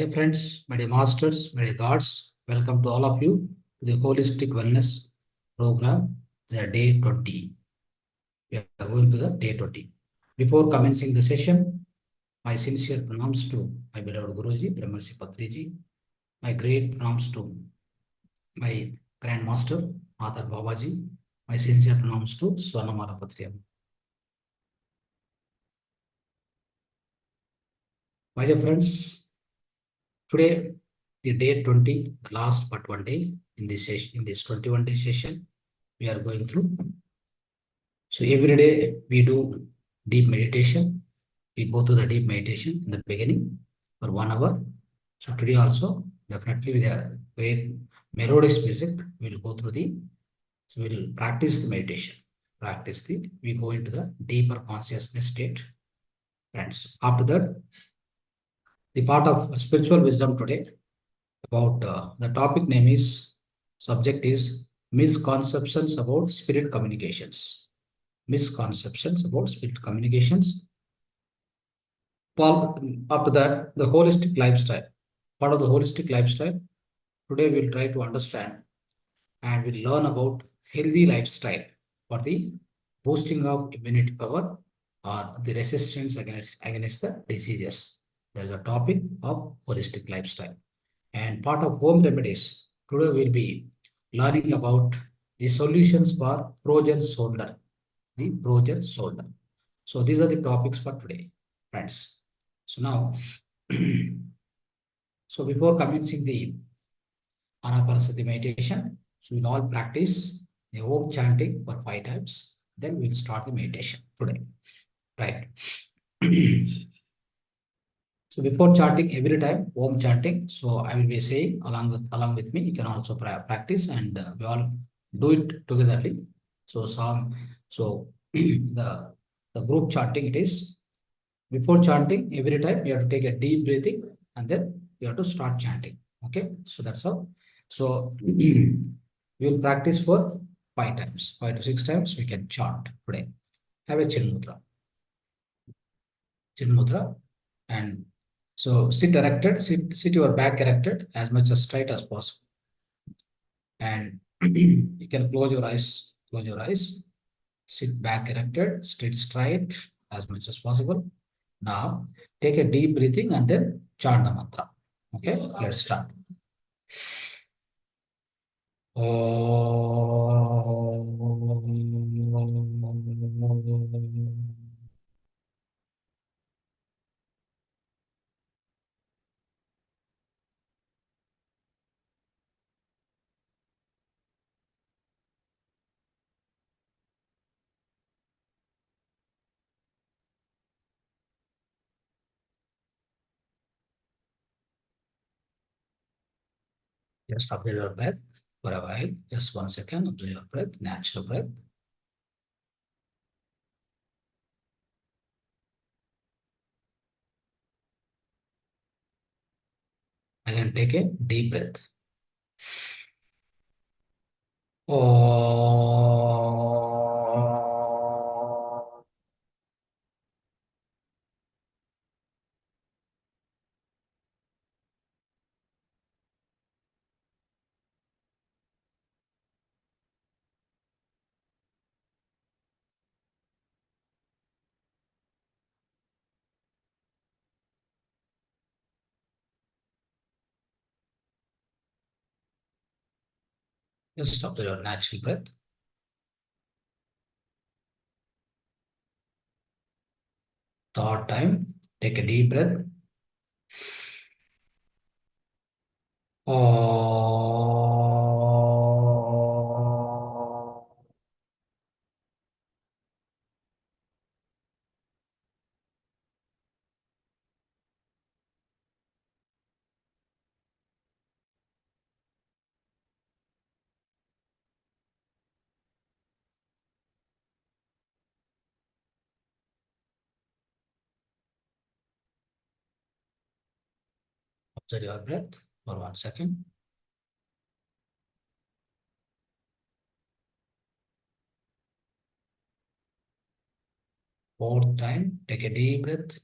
dear friends, my dear masters, my dear gods, welcome to all of you to the Holistic Wellness Program, the day 20. We are going to the day 20. Before commencing the session, my sincere pranams to my beloved Guruji, Brahmarshi Patriji, my great pranams to my Grandmaster, Matar Babaji, my sincere pranams to Swarnamala Patriyam. My dear friends, today, the day 20, the last but one day in this session, in this 21-day session, we are going through. So every day we do deep meditation. We go to the deep meditation in the beginning for 1 hour. So today also, definitely with a great melodious music, we'll go through so we'll practice the meditation. We go into the deeper consciousness state. Friends, after that, the part of spiritual wisdom today about the topic name is, subject is misconceptions about spirit communications. Misconceptions about spirit communications. After that, the holistic lifestyle. Part of the holistic lifestyle. Today we'll try to understand and we'll learn about healthy lifestyle for the boosting of immunity power or the resistance against the diseases. There's a topic of holistic lifestyle. And part of home remedies. Today we'll be learning about the solutions for frozen shoulder. The frozen shoulder. So these are the topics for today, friends. So now, so before commencing the Anapanasati meditation, so we'll all practice the Om chanting for 5 times. Then we'll start the meditation today. Right. So before chanting every time, Om chanting, so I will be saying along with me, you can also practice and we all do it togetherly. So the group chanting it is, before chanting every time you have to take a deep breathing and then you have to start chanting. Okay, so that's how. So we will practice for 5 times, 5 to 6 times we can chant today. Have a chin mudra, and so sit erected, sit your back erected as much as straight as possible. And you can close your eyes, sit back erected, sit straight as much as possible. Now take a deep breathing and then chant the mantra. Okay, let's start. Just observe your breath for a while. Just 1 second. Observe your breath, natural breath. Again, take a deep breath. Just stop your natural breath. Third time, take a deep breath. Observe your breath for 1 second. Fourth time, take a deep breath.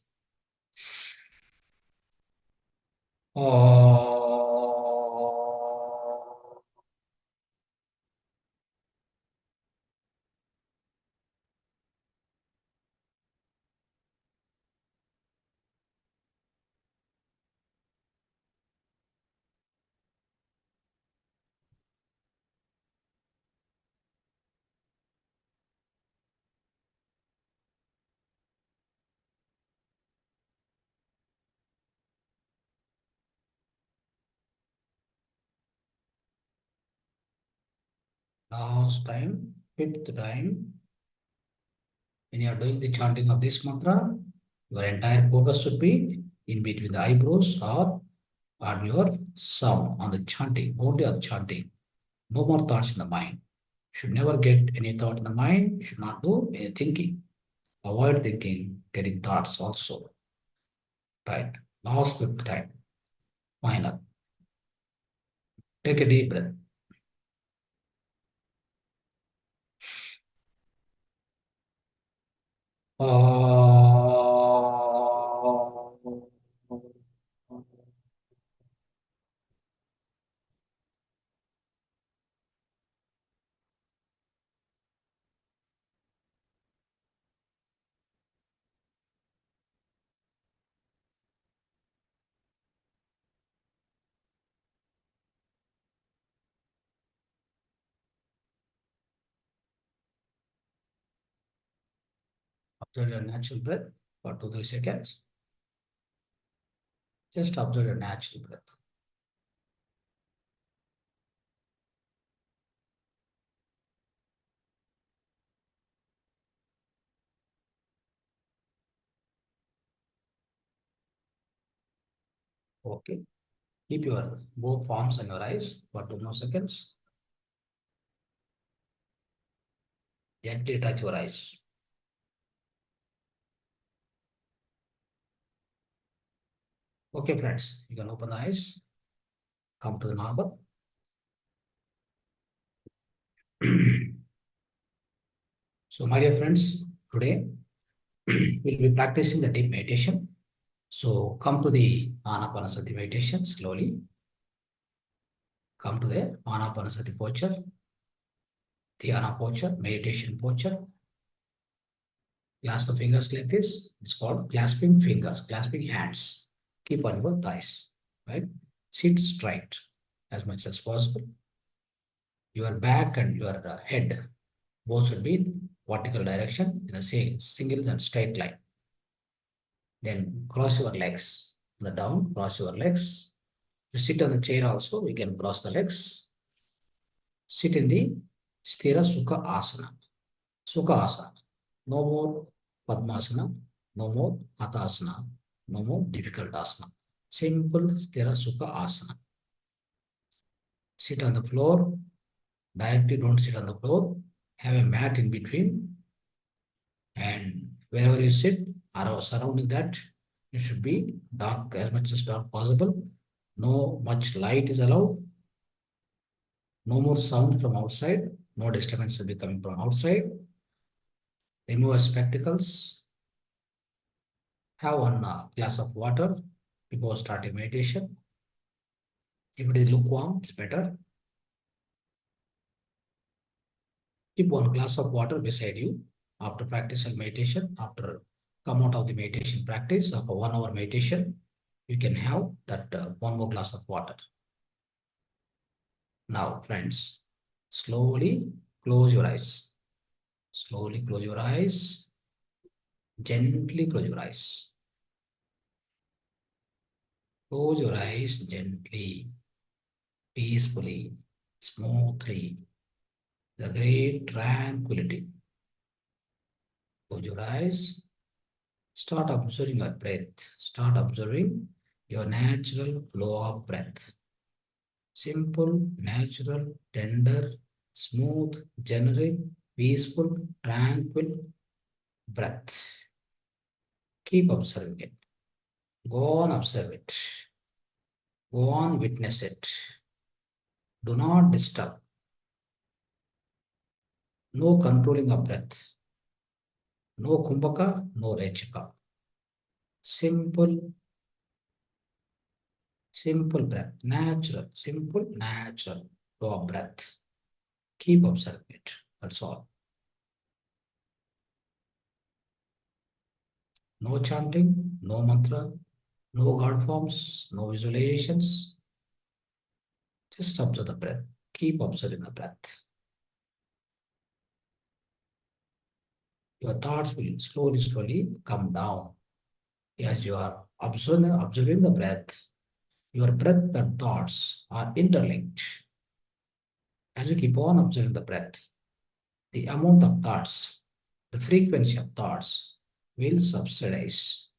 Last time, fifth time, when you are doing the chanting of this mantra, your entire focus should be in between the eyebrows or on your sound, on the chanting, only on chanting. No more thoughts in the mind. Should never get any thought in the mind, should not do any thinking. Avoid thinking, getting thoughts also. Right. Last fifth time. Final. Take a deep breath. Observe your natural breath for 2-3 seconds. Just observe your natural breath. Okay. Keep your both palms on your eyes for 2 more seconds. Gently touch your eyes. Okay, friends, you can open the eyes. Come to the normal. So, my dear friends, today we'll be practicing the deep meditation. So, come to the Anapanasati meditation slowly. Come to the Anapanasati posture, Dhyana posture, meditation posture. Clasp the fingers like this. It's called clasping fingers, clasping hands. Keep on your thighs, right? Sit straight as much as possible. Your back and your head both should be in vertical direction in the same single and straight line. Then cross your legs. On the down, cross your legs. You sit on the chair also, we can cross the legs. Sit in the Sthira Sukha Asana. Sukha Asana. No more Padmasana, no more Hatasana, no more difficult asana. Simple Sthira Sukha Asana. Sit on the floor. Directly don't sit on the floor. Have a mat in between. And wherever you sit, surrounding that, it should be dark, as much as dark possible. No much light is allowed. No more sound from outside. No disturbance will be coming from outside. Remove your spectacles. Have one glass of water before starting meditation. If it is lukewarm, it's better. Keep one glass of water beside you after practicing meditation. After come out of the meditation practice, after 1 hour meditation, you can have that one more glass of water. Now, friends, slowly close your eyes. Slowly close your eyes. Gently close your eyes. Close your eyes gently, peacefully, smoothly. The great tranquility. Close your eyes. Start observing your breath. Start observing your natural flow of breath. Simple, natural, tender, smooth, generic, peaceful, tranquil breath. Keep observing it. Go on, observe it. Go on, witness it. Do not disturb. No controlling of breath. No kumbhaka, no rechaka. Simple, Simple breath, natural, simple, natural flow of breath. Keep observing it. That's all. No chanting, no mantra, no God forms, no visualizations. Just observe the breath. Keep observing the breath. Your thoughts will slowly come down. As you are observing the breath, your breath and thoughts are interlinked. As you keep on observing the breath, the amount of thoughts, the frequency of thoughts will subsidize,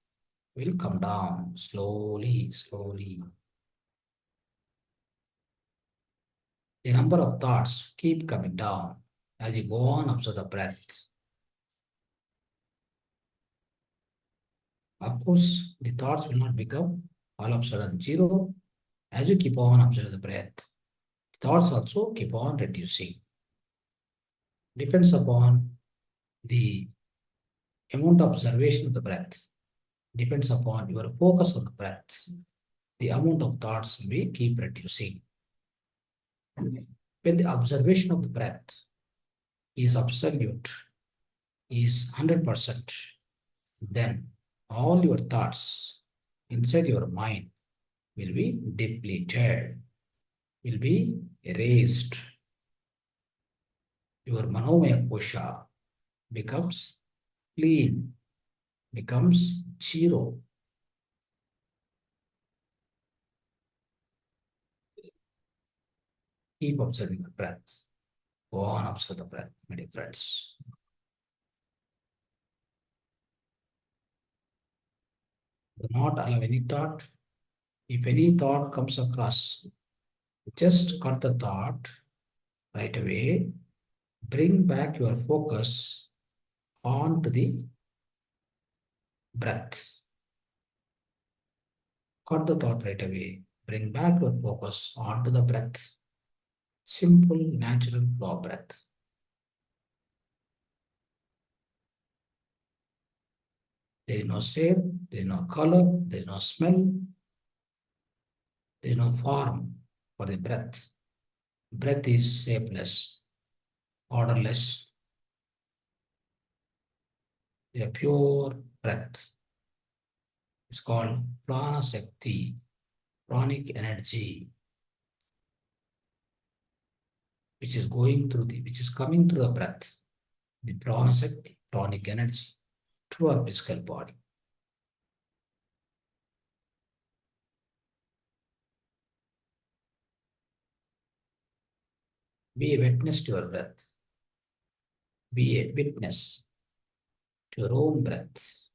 will come down slowly. The number of thoughts keep coming down as you go on observe the breath. Of course, the thoughts will not become all of a sudden zero as you keep on observing the breath. The thoughts also keep on reducing. Depends upon the amount of observation of the breath. Depends upon your focus on the breath. The amount of thoughts will keep reducing. When the observation of the breath is absolute, is 100%, then all your thoughts inside your mind will be depleted, will be erased. Your manomaya kosha becomes clean, becomes zero. Keep observing the breath. Go on, observe the breath, my dear friends. Do not allow any thought. If any thought comes across, just cut the thought right away. Bring back your focus on to the breath. Cut the thought right away. Bring back your focus on to the breath. Simple, natural flow of breath. There is no shape, there is no color, there is no smell, there is no form for the breath. Breath is shapeless, orderless, a pure breath. It's called prana shakti, pranic energy, which is coming through the breath. The prana shakti, pranic energy to our physical body. Be a witness to your breath. Be a witness to your own breath.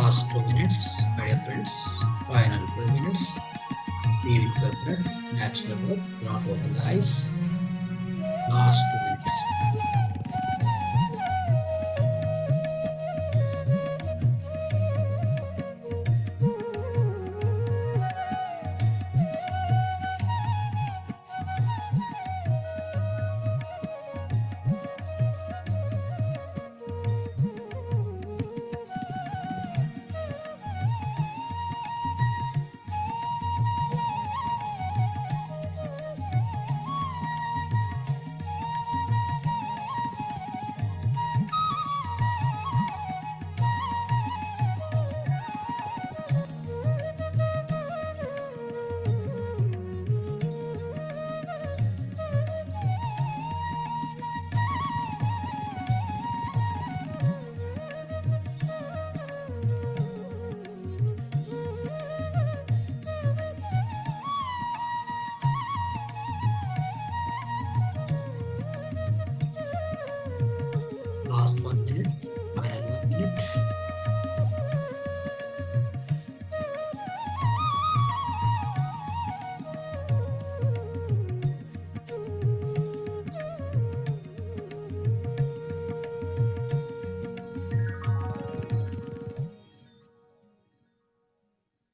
Last 2 minutes, my dear friends. Final 2 minutes. Be with your breath, natural breath. Do not open the eyes. Last 2 minutes. Last 1 minute. Final 1 minute.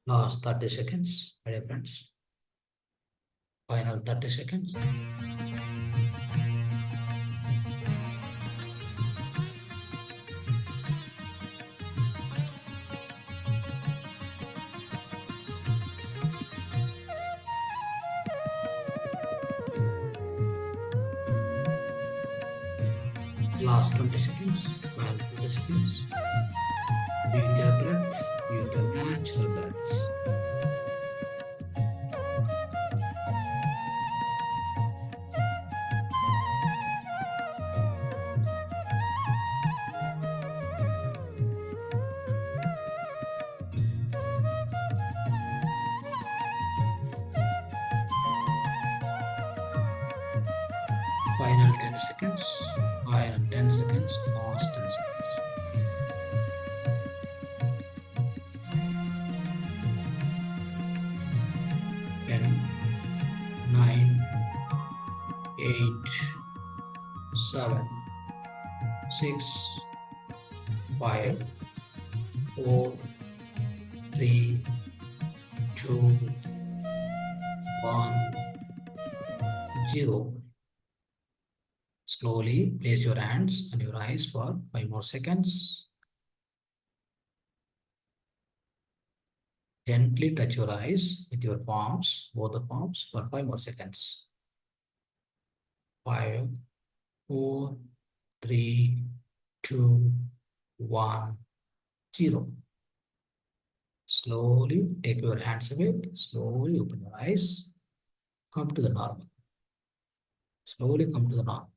Last 30 seconds, my dear friends. Final 30 seconds. Last 20 seconds. Final 20 seconds. Be with your breath. Be with your natural breath. Final 10 seconds. Final 10 seconds. Last 10 seconds. 10, 9, 8, 7, 6, 5, 4, 3, 2, 1, 0. Slowly place your hands and your eyes for 5 more seconds. Gently touch your eyes with your palms, both the palms, for 5 more seconds. 5, 4, 3, 2, 1, 0. Slowly take your hands away. Slowly open your eyes. Come to the normal. Slowly come to the normal.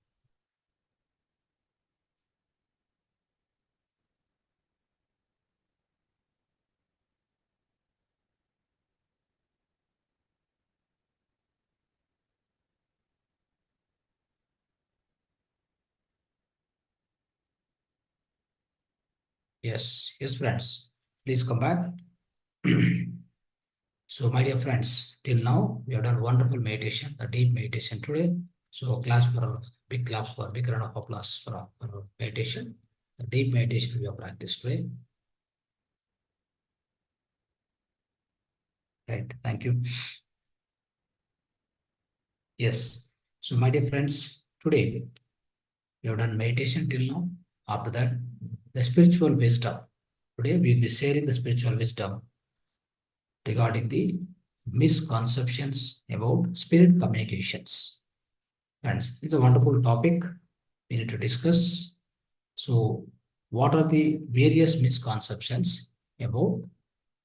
Yes, yes, friends. Please come back. So, my dear friends, till now we have done wonderful meditation, the deep meditation today. So, big round of applause for meditation. The deep meditation we have practiced today. Right. Thank you. Yes. So, my dear friends, today we have done meditation till now. After that, the spiritual wisdom. Today we will be sharing the spiritual wisdom regarding the misconceptions about spirit communications. Friends, it's a wonderful topic we need to discuss. So, what are the various misconceptions about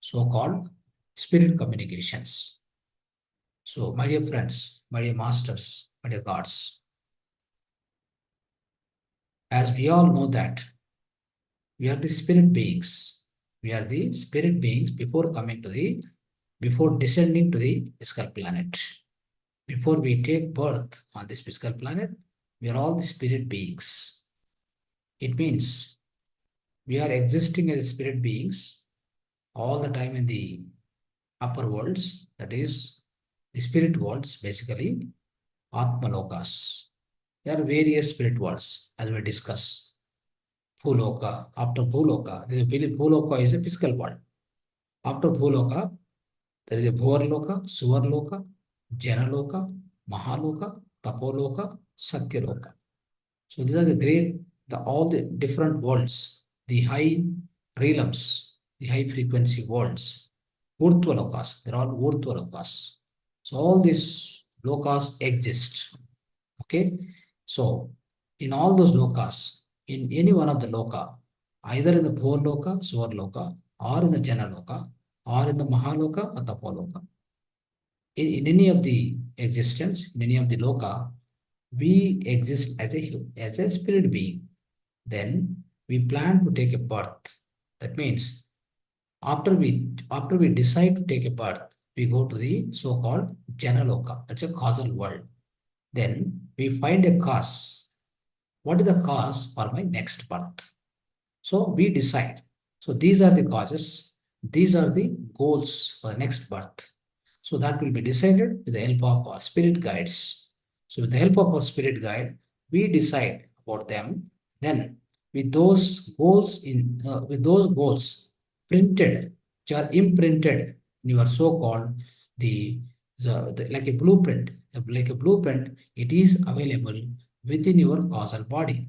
so-called spirit communications? So, my dear friends, my dear masters, my dear gods, as we all know that we are the spirit beings. We are the spirit beings before descending to the physical planet. Before we take birth on this physical planet, we are all the spirit beings. It means we are existing as spirit beings all the time in the upper worlds, that is the spirit worlds, basically Atmalokas. There are various spirit worlds as we discuss. Bhuloka, after Bhuloka, Bhuloka is a physical world. After Bhuloka, there is a Bhuvarloka, Suvarloka, Janaloka, Mahaloka, Tapoloka, Satyaloka. So these are all the different worlds, the high realms, the high frequency worlds, Urtvalokas, they're all Urtvalokas. So all these lokas exist. Okay. So in all those lokas, in any one of the loka, either in the Bhurloka, Suvarloka, or in the Janaloka, or in the Mahaloka or Tapoloka, in any of the existence, in any of the loka, we exist as a spirit being. Then we plan to take a birth. That means after we decide to take a birth, we go to the so-called Janaloka. That's a causal world. Then we find a cause. What is the cause for my next birth? So we decide. So these are the causes. These are the goals for the next birth. So that will be decided with the help of our spirit guides. So with the help of our spirit guide, we decide about them. Then with those goals printed, which are imprinted in your so-called like a blueprint, it is available within your causal body.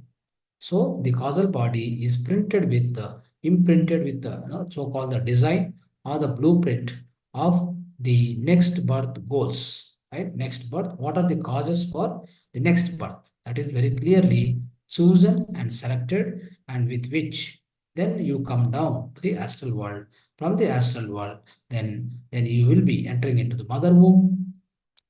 So the causal body is imprinted with the so-called the design or the blueprint of the next birth goals, right? Next birth, what are the causes for the next birth? That is very clearly chosen and selected, and with which then you come down to the astral world. From the astral world, then you will be entering into the mother womb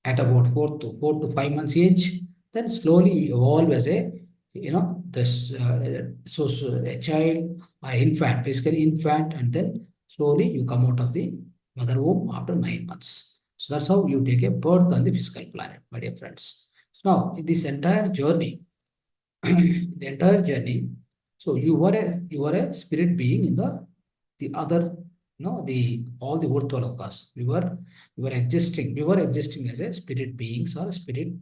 at about 4 to 5 months age. Then slowly you evolve as a this a child or infant, basically infant, and then slowly you come out of the mother womb after 9 months. So that's how you take a birth on the physical planet, my dear friends. So now in this entire journey, the entire journey, so you were a spirit being in the other, the all the Urtvalokas. We were existing as a spirit beings or spirit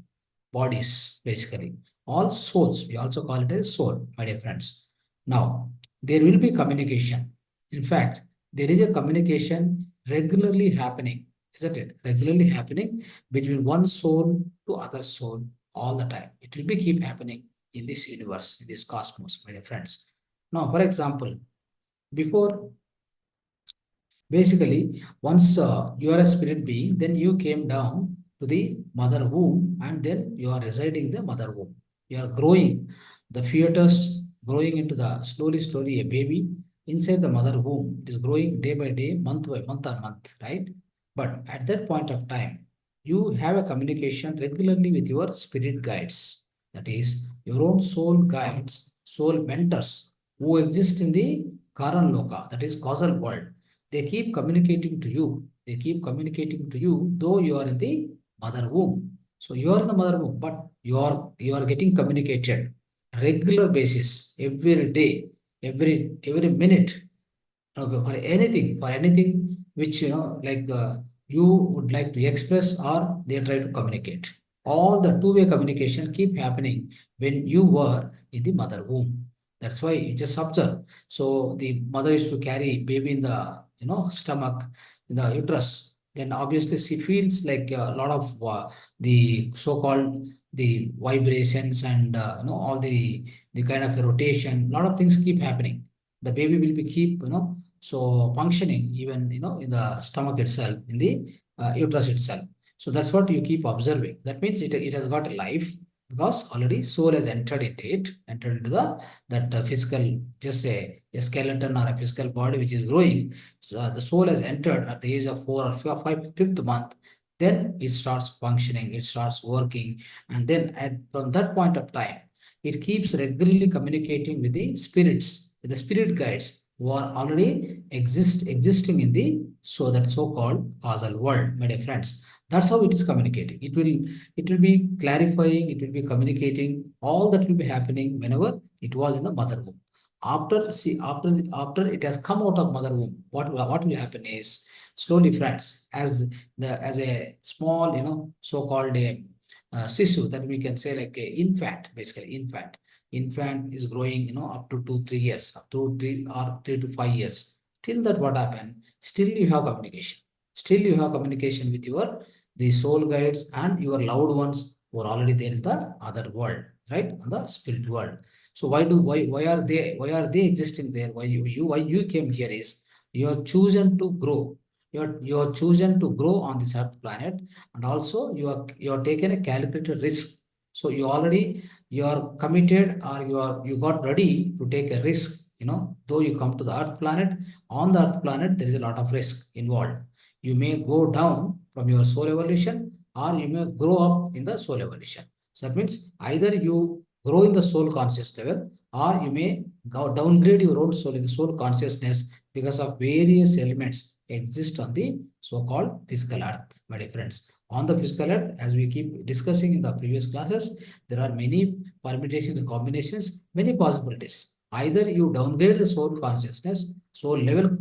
bodies, basically. All souls, we also call it as soul, my dear friends. Now, there will be communication. In fact, there is a communication regularly happening, isn't it? Regularly happening between one soul to other soul all the time. It will be keep happening in this universe, in this cosmos, my dear friends. Now, for example, before basically, once you are a spirit being, then you came down to the mother womb, and then you are residing in the mother womb. You are growing, the fetus growing into the slowly a baby inside the mother womb. It is growing day by day, month by month or month, right? But at that point of time, you have a communication regularly with your spirit guides. That is your own soul guides, soul mentors who exist in the Karan Loka, that is causal world. They keep communicating to you. They keep communicating to you, though you are in the mother womb. So you are in the mother womb, but you are getting communicated regular basis, every day, every minute, for anything which like you would like to express or they try to communicate. All the two-way communication keep happening when you were in the mother womb. That's why you just observe. So the mother is to carry baby in the stomach, in the uterus. Then obviously she feels like a lot of the so-called the vibrations and all the kind of a rotation. A lot of things keep happening. The baby will be keep so functioning even in the stomach itself, in the uterus itself. So that's what you keep observing. That means it has got a life because already soul has entered into that physical, just a skeleton or a physical body which is growing. So the soul has entered at the age of 4 or 5 month. Then it starts functioning, it starts working, and then from that point of time, it keeps regularly communicating with the spirits, with the spirit guides who are already existing in the that so-called causal world, my dear friends. That's how it is communicating. It will be clarifying, it will be communicating, all that will be happening whenever it was in the mother womb. After it has come out of mother womb, what will happen is slowly, friends, as a small, so-called a sisu, that we can say like a infant, basically infant is growing, up to 2 3 years, up to 3 or 3 to 5 years. Till that, what happened? Still you have communication. Still you have communication with your the soul guides and your loved ones who are already there in the other world, right? On the spirit world. So why are they existing there? Why you came here is you are chosen to grow. You are chosen to grow on this earth planet, and also you are taken a calculated risk. So you are committed, or you got ready to take a risk. Though you come to the earth planet, on the earth planet there is a lot of risk involved. You may go down from your soul evolution, or you may grow up in the soul evolution. So that means either you grow in the soul conscious level, or you may go downgrade your own soul consciousness, because of various elements exist on the so-called physical earth, my dear friends. On the physical earth, as we keep discussing in the previous classes, there are many permutations and combinations, many possibilities. Either you downgrade the soul consciousness, soul level,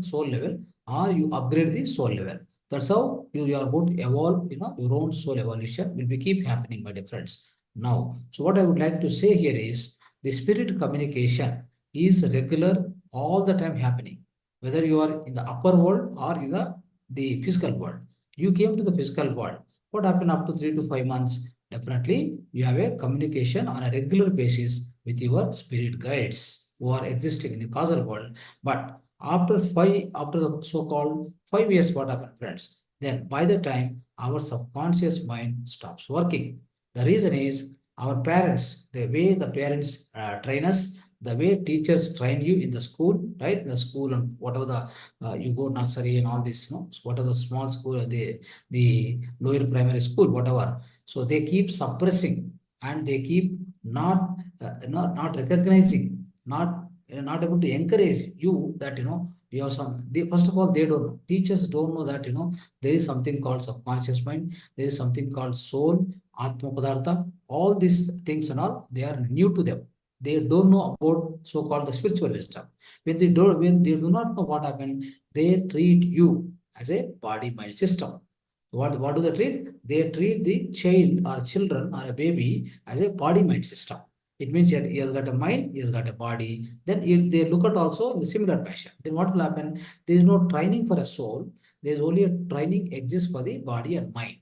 or you upgrade the soul level. That's how you are going to evolve, your own soul evolution will be keep happening, my dear friends. Now, so what I would like to say here is the spirit communication is regular, all the time happening, whether you are in the upper world or in the physical world. You came to the physical world. What happened up to 3 to 5 months? Definitely, you have a communication on a regular basis with your spirit guides who are existing in the causal world. But after the so-called 5 years, what happened, friends? Then by the time our subconscious mind stops working. The reason is our parents, the way the parents train us, the way teachers train you in the school, right? The school and whatever you go nursery and all this, whatever the small school, the lower primary school, whatever. So they keep suppressing, and they keep not recognizing, not able to encourage you that you have some. First of all, they don't know. Teachers don't know that there is something called subconscious mind. There is something called soul, Atma Padartha. All these things and all, they are new to them. They don't know about so-called the spiritual wisdom. When they do not know what happened, they treat you as a body-mind system. What do they treat? They treat the child or children or a baby as a body-mind system. It means that he has got a mind, he has got a body. Then if they look at also in the similar fashion, then what will happen? There is no training for a soul. There is only a training exists for the body and mind.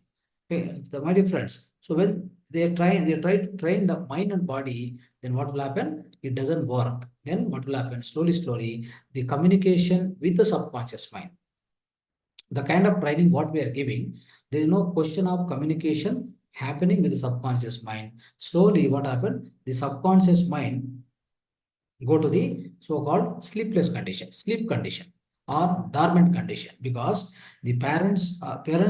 Okay, my dear friends. So when they try to train the mind and body, then what will happen? It doesn't work. Then what will happen? Slowly, the communication with the subconscious mind, the kind of training what we are giving, there is no question of communication happening with the subconscious mind. Slowly, what happened? The subconscious mind go to the so-called sleep condition or dormant condition, because the parents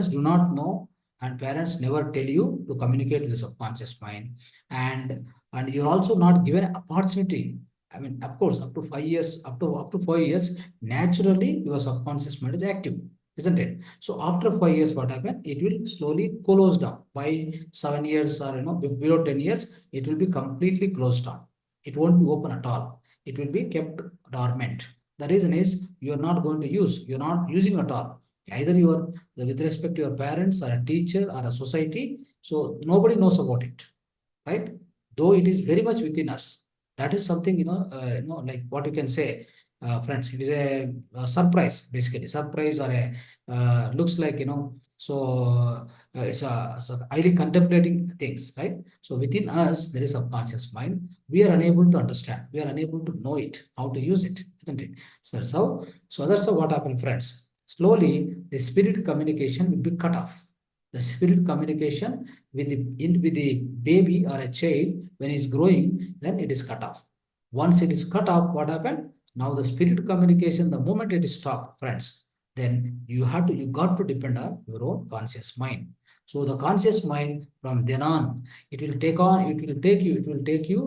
do not know, and parents never tell you to communicate with the subconscious mind, and you're also not given an opportunity. I mean, of course, up to 5 years, up to 5 years, naturally your subconscious mind is active, isn't it? So after 5 years, what happened? It will slowly close down. By 7 years, or below 10 years, it will be completely closed down. It won't be open at all. It will be kept dormant. The reason is you are not going to use, you're not using at all. Either you are with respect to your parents or a teacher or a society, so nobody knows about it, right? Though it is very much within us. That is something, like what you can say, friends, it is a surprise, basically. Surprise, or a looks like, it's a highly contemplating things, right? So within us, there is subconscious mind. We are unable to understand. We are unable to know it, how to use it, isn't it? So that's how what happened, friends. Slowly, the spirit communication will be cut off. The spirit communication with the baby or a child when he's growing, then it is cut off. Once it is cut off, what happened? Now the spirit communication, the moment it is stopped, friends, then you got to depend on your own conscious mind. So the conscious mind from then on, it will take you,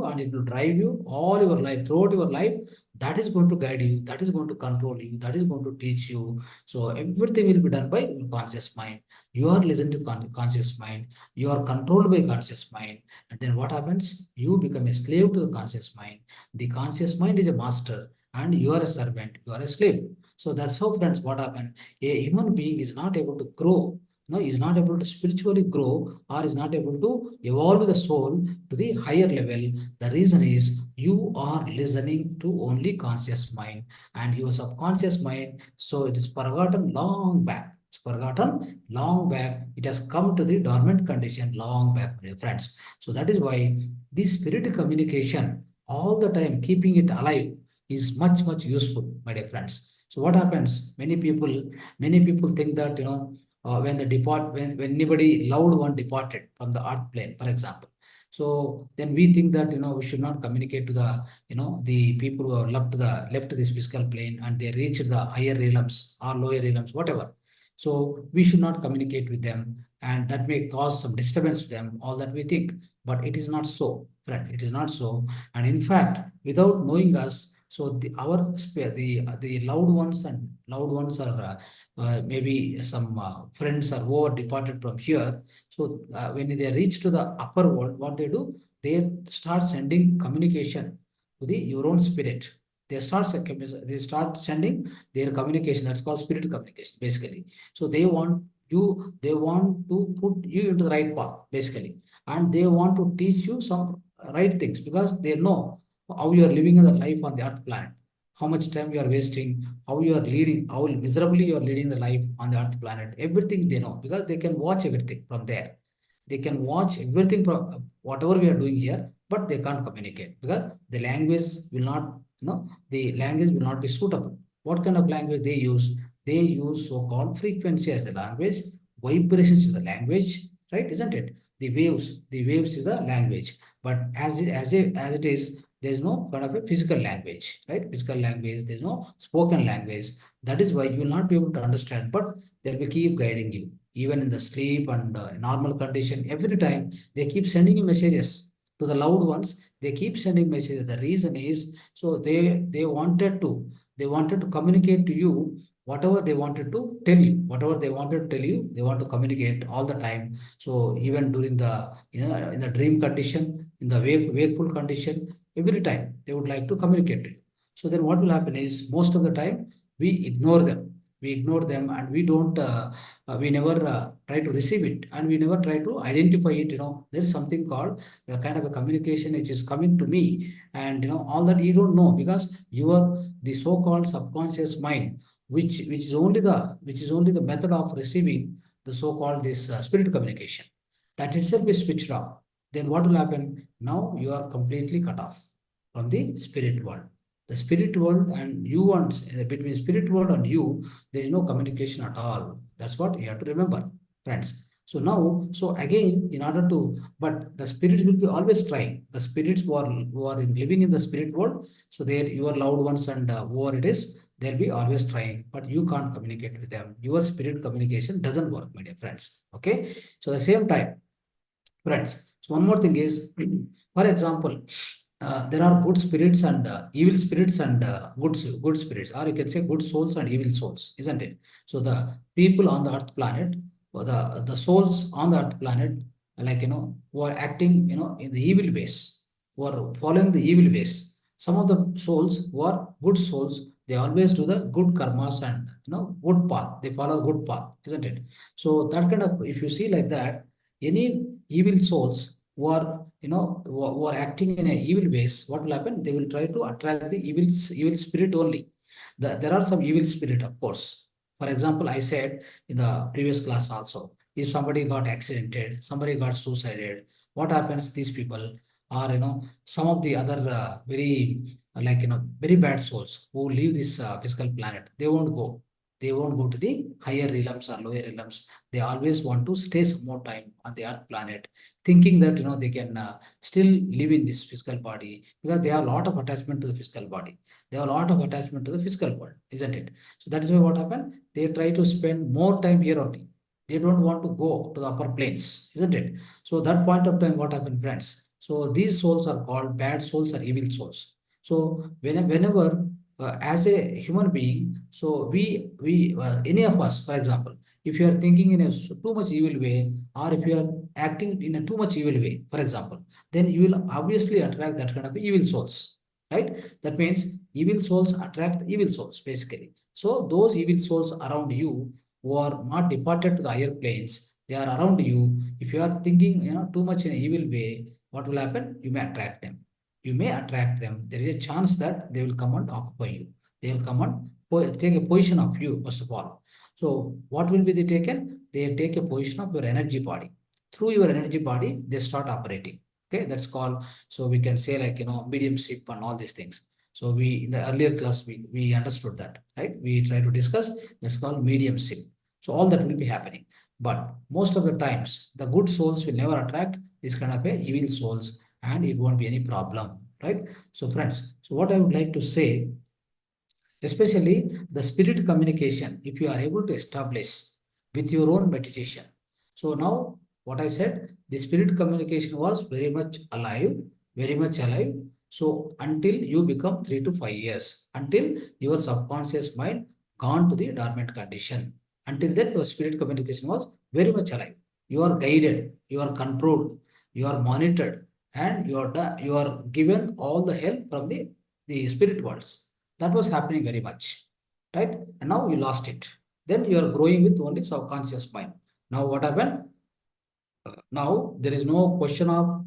and it will drive you all your life, throughout your life. that is going to guide you, that is going to control you, that is going to teach you. So everything will be done by conscious mind. You are listening to conscious mind, you are controlled by conscious mind, and then what happens? You become a slave to the conscious mind. The conscious mind is a master, and you are a servant, you are a slave. So that's how, friends, what happened. A human being is not able to grow, no, is not able to spiritually grow, or is not able to evolve the soul to the higher level. The reason is you are listening to only conscious mind, and your subconscious mind, so it is forgotten long back. It's forgotten long back. It has come to the dormant condition long back, my dear friends. So that is why this spirit communication all the time, keeping it alive, is much, much useful, my dear friends. So what happens? Many people think that, when the depart when anybody loved one departed from the earth plane, for example, so then we think that, we should not communicate to the, the people who have left this physical plane, and they reached the higher realms or lower realms, whatever. So we should not communicate with them, and that may cause some disturbance to them, all that we think. But it is not so, friend. It is not so. And in fact, without knowing us, so the loved ones are, maybe some friends are over departed from here. So when they reach to the upper world, what they do, they start sending communication to the your own spirit. They start sending their communication. That's called spirit communication, basically. So they want to put you into the right path, basically, and they want to teach you some right things, because they know how you are living in the life on the earth planet, how much time you are wasting, how you are leading, how miserably you are leading the life on the earth planet. Everything they know, because they can watch everything from there. They can watch everything from whatever we are doing here, but they can't communicate because the language will not, the language will not be suitable. What kind of language they use? They use so-called frequency as the language, vibrations is the language, right? Isn't it? The waves is the language. But as it is, there is no kind of a physical language, right? Physical language, there is no spoken language. That is why you will not be able to understand, but they will keep guiding you. Even in the sleep and normal condition, every time they keep sending you messages to the loved ones. They keep sending messages. The reason is, so they wanted to communicate to you whatever they wanted to tell you, whatever they wanted to tell you, they want to communicate all the time. So even during the, in the dream condition, in the wakeful condition, every time they would like to communicate to you. So then what will happen is, most of the time we ignore them. We ignore them, and we never try to receive it, and we never try to identify it. There is something called a kind of a communication which is coming to me, and all that you don't know, because you are the so-called subconscious mind, which is only the method of receiving the so-called this spirit communication. That itself is switched off. Then what will happen? Now you are completely cut off from the spirit world. The spirit world and you, and between spirit world and you, there is no communication at all. That's what you have to remember, friends. So now, so again, in order to, but the spirits will be always trying. The spirits who are living in the spirit world, so they, your loved ones and whoever it is, they'll be always trying, but you can't communicate with them. Your spirit communication doesn't work, my dear friends. Okay. So at the same time, friends, so one more thing is, for example, there are good spirits and evil spirits and good spirits, or you can say good souls and evil souls, isn't it? So the people on the earth planet, or the souls on the earth planet, like, who are acting, in the evil ways, who are following the evil ways. Some of the souls who are good souls, they always do the good karmas and, good path. They follow good path, isn't it? So that kind of, if you see like that, any evil souls who are, who are acting in a evil ways, what will happen? They will try to attract the evil spirit only. There are some evil spirit, of course. For example, I said in the previous class also, if somebody got accidented, somebody got suicided, what happens? These people are, some of the other very, like, very bad souls who leave this physical planet. They won't go to the higher realms or lower realms. They always want to stay some more time on the earth planet, thinking that, they can still live in this physical body, because they have a lot of attachment to the physical body. They have a lot of attachment to the physical world, isn't it? So that is why what happened? They try to spend more time here only. They don't want to go to the upper planes, isn't it? So that point of time, what happened, friends? So these souls are called bad souls or evil souls. So whenever as a human being, so we any of us, for example, if you are thinking in a too much evil way, or if you are acting in a too much evil way, for example, then you will obviously attract that kind of evil souls, right? That means evil souls attract evil souls, basically. So those evil souls around you who are not departed to the higher planes, they are around you. If you are thinking, too much in an evil way, what will happen? You may attract them. You may attract them. There is a chance that they will come and occupy you. They will come and take a position of you, first of all. So what will be they taken? They take a position of your energy body. Through your energy body, they start operating. Okay, that's called, so we can say, like, mediumship and all these things. So we, in the earlier class, we understood that, right? We try to discuss, that's called mediumship. So all that will be happening. But most of the times, the good souls will never attract this kind of a evil souls, and it won't be any problem, right? So friends, so what I would like to say, especially the spirit communication, if you are able to establish with your own meditation. So now, what I said, the spirit communication was very much alive, very much alive. So until you become 3 to 5 years, until your subconscious mind gone to the dormant condition, until then your spirit communication was very much alive. You are guided, you are controlled, you are monitored, and you are given all the help from the spirit worlds. That was happening very much, right? And now you lost it. Then you are growing with only subconscious mind. Now what happened? Now there is no question of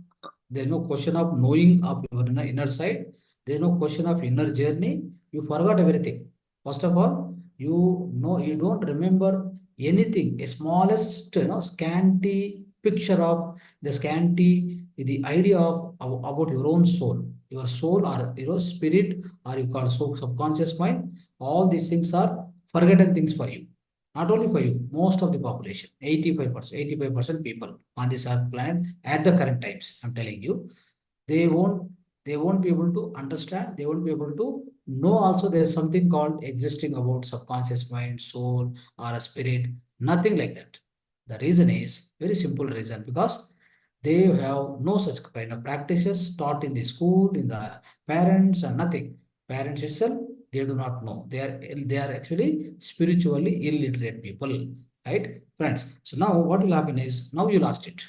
knowing of your inner side. There is no question of inner journey. You forgot everything. First of all, you don't remember anything. A smallest, scanty picture of the idea of about your own soul. Your soul, or spirit, or you call so subconscious mind. All these things are forgotten things for you. Not only for you, most of the population, 85% people on this earth planet at the current times, I'm telling you, they won't they won't be able to understand, they won't be able to know also there's something called existing about subconscious mind, soul, or a spirit. Nothing like that. The reason is very simple reason, because they have no such kind of practices taught in the school, in the parents, and nothing. Parents itself, they do not know. They are actually spiritually illiterate people, right, friends? So now what will happen is, now you lost it.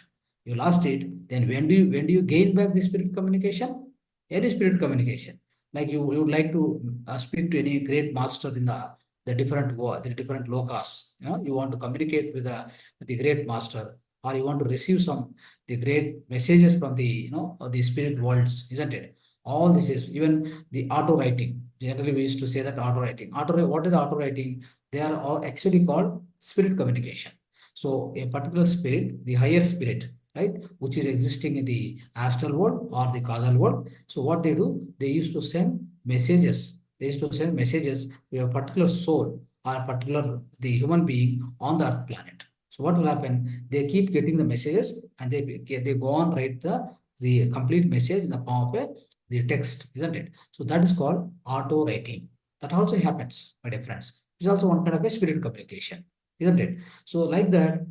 You lost it. Then when do you gain back the spirit communication? Any spirit communication, like you would like to speak to any great master in the different world, the different lokas. You want to communicate with the great master, or you want to receive some the great messages from the spirit worlds, isn't it? All this is, even the auto writing. Generally, we used to say that auto writing. What is auto writing? They are all actually called spirit communication. So a particular spirit, the higher spirit, right, which is existing in the astral world or the causal world. So what they do, they used to send messages. They used to send messages to a particular soul, or a particular the human being on the earth planet. So what will happen? They keep getting the messages, and they go on write the complete message in the form of the text, isn't it? So that is called auto writing. That also happens, my dear friends. It's also one kind of a spirit communication, isn't it? So like that,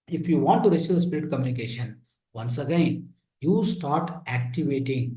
if you want to receive the spirit communication, once again, you start activating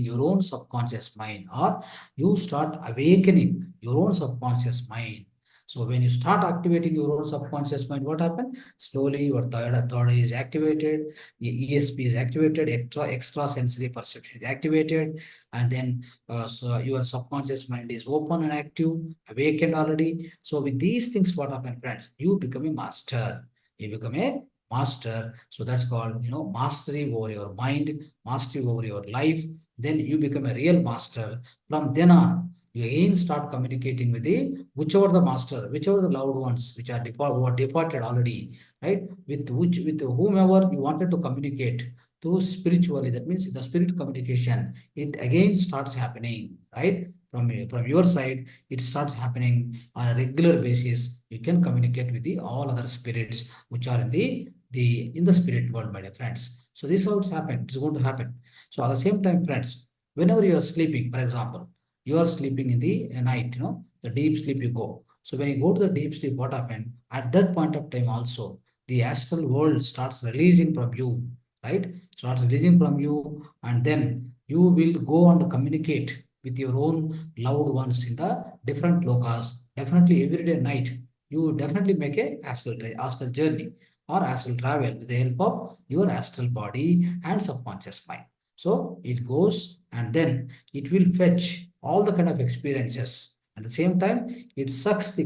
your own subconscious mind, or you start awakening your own subconscious mind. So when you start activating your own subconscious mind, what happens? Slowly your third eye is activated, the ESP is activated, extra sensory perception is activated, and then so your subconscious mind is open and active, awakened already. So with these things, what happens, friends? You become a master. You become a master. So that's called, mastery over your mind, mastery over your life. Then you become a real master. From then on, you again start communicating with whichever the loved ones which are who are departed already, right? With whomever you wanted to communicate through spiritually. That means the spirit communication, it again starts happening, right? From your side, it starts happening on a regular basis. You can communicate with the all other spirits which are in the spirit world, my dear friends. So this is how it's happened. It's going to happen. So at the same time, friends, whenever you are sleeping, for example, you are sleeping in the night, the deep sleep you go. So when you go to the deep sleep, what happened? At that point of time also, the astral world starts releasing from you, right? Starts releasing from you, and then you will go and communicate with your own loved ones in the different lokas. Definitely every day night, you definitely make a astral journey or astral travel with the help of your astral body and subconscious mind. So it goes and then it will fetch all the kind of experiences. At the same time, it sucks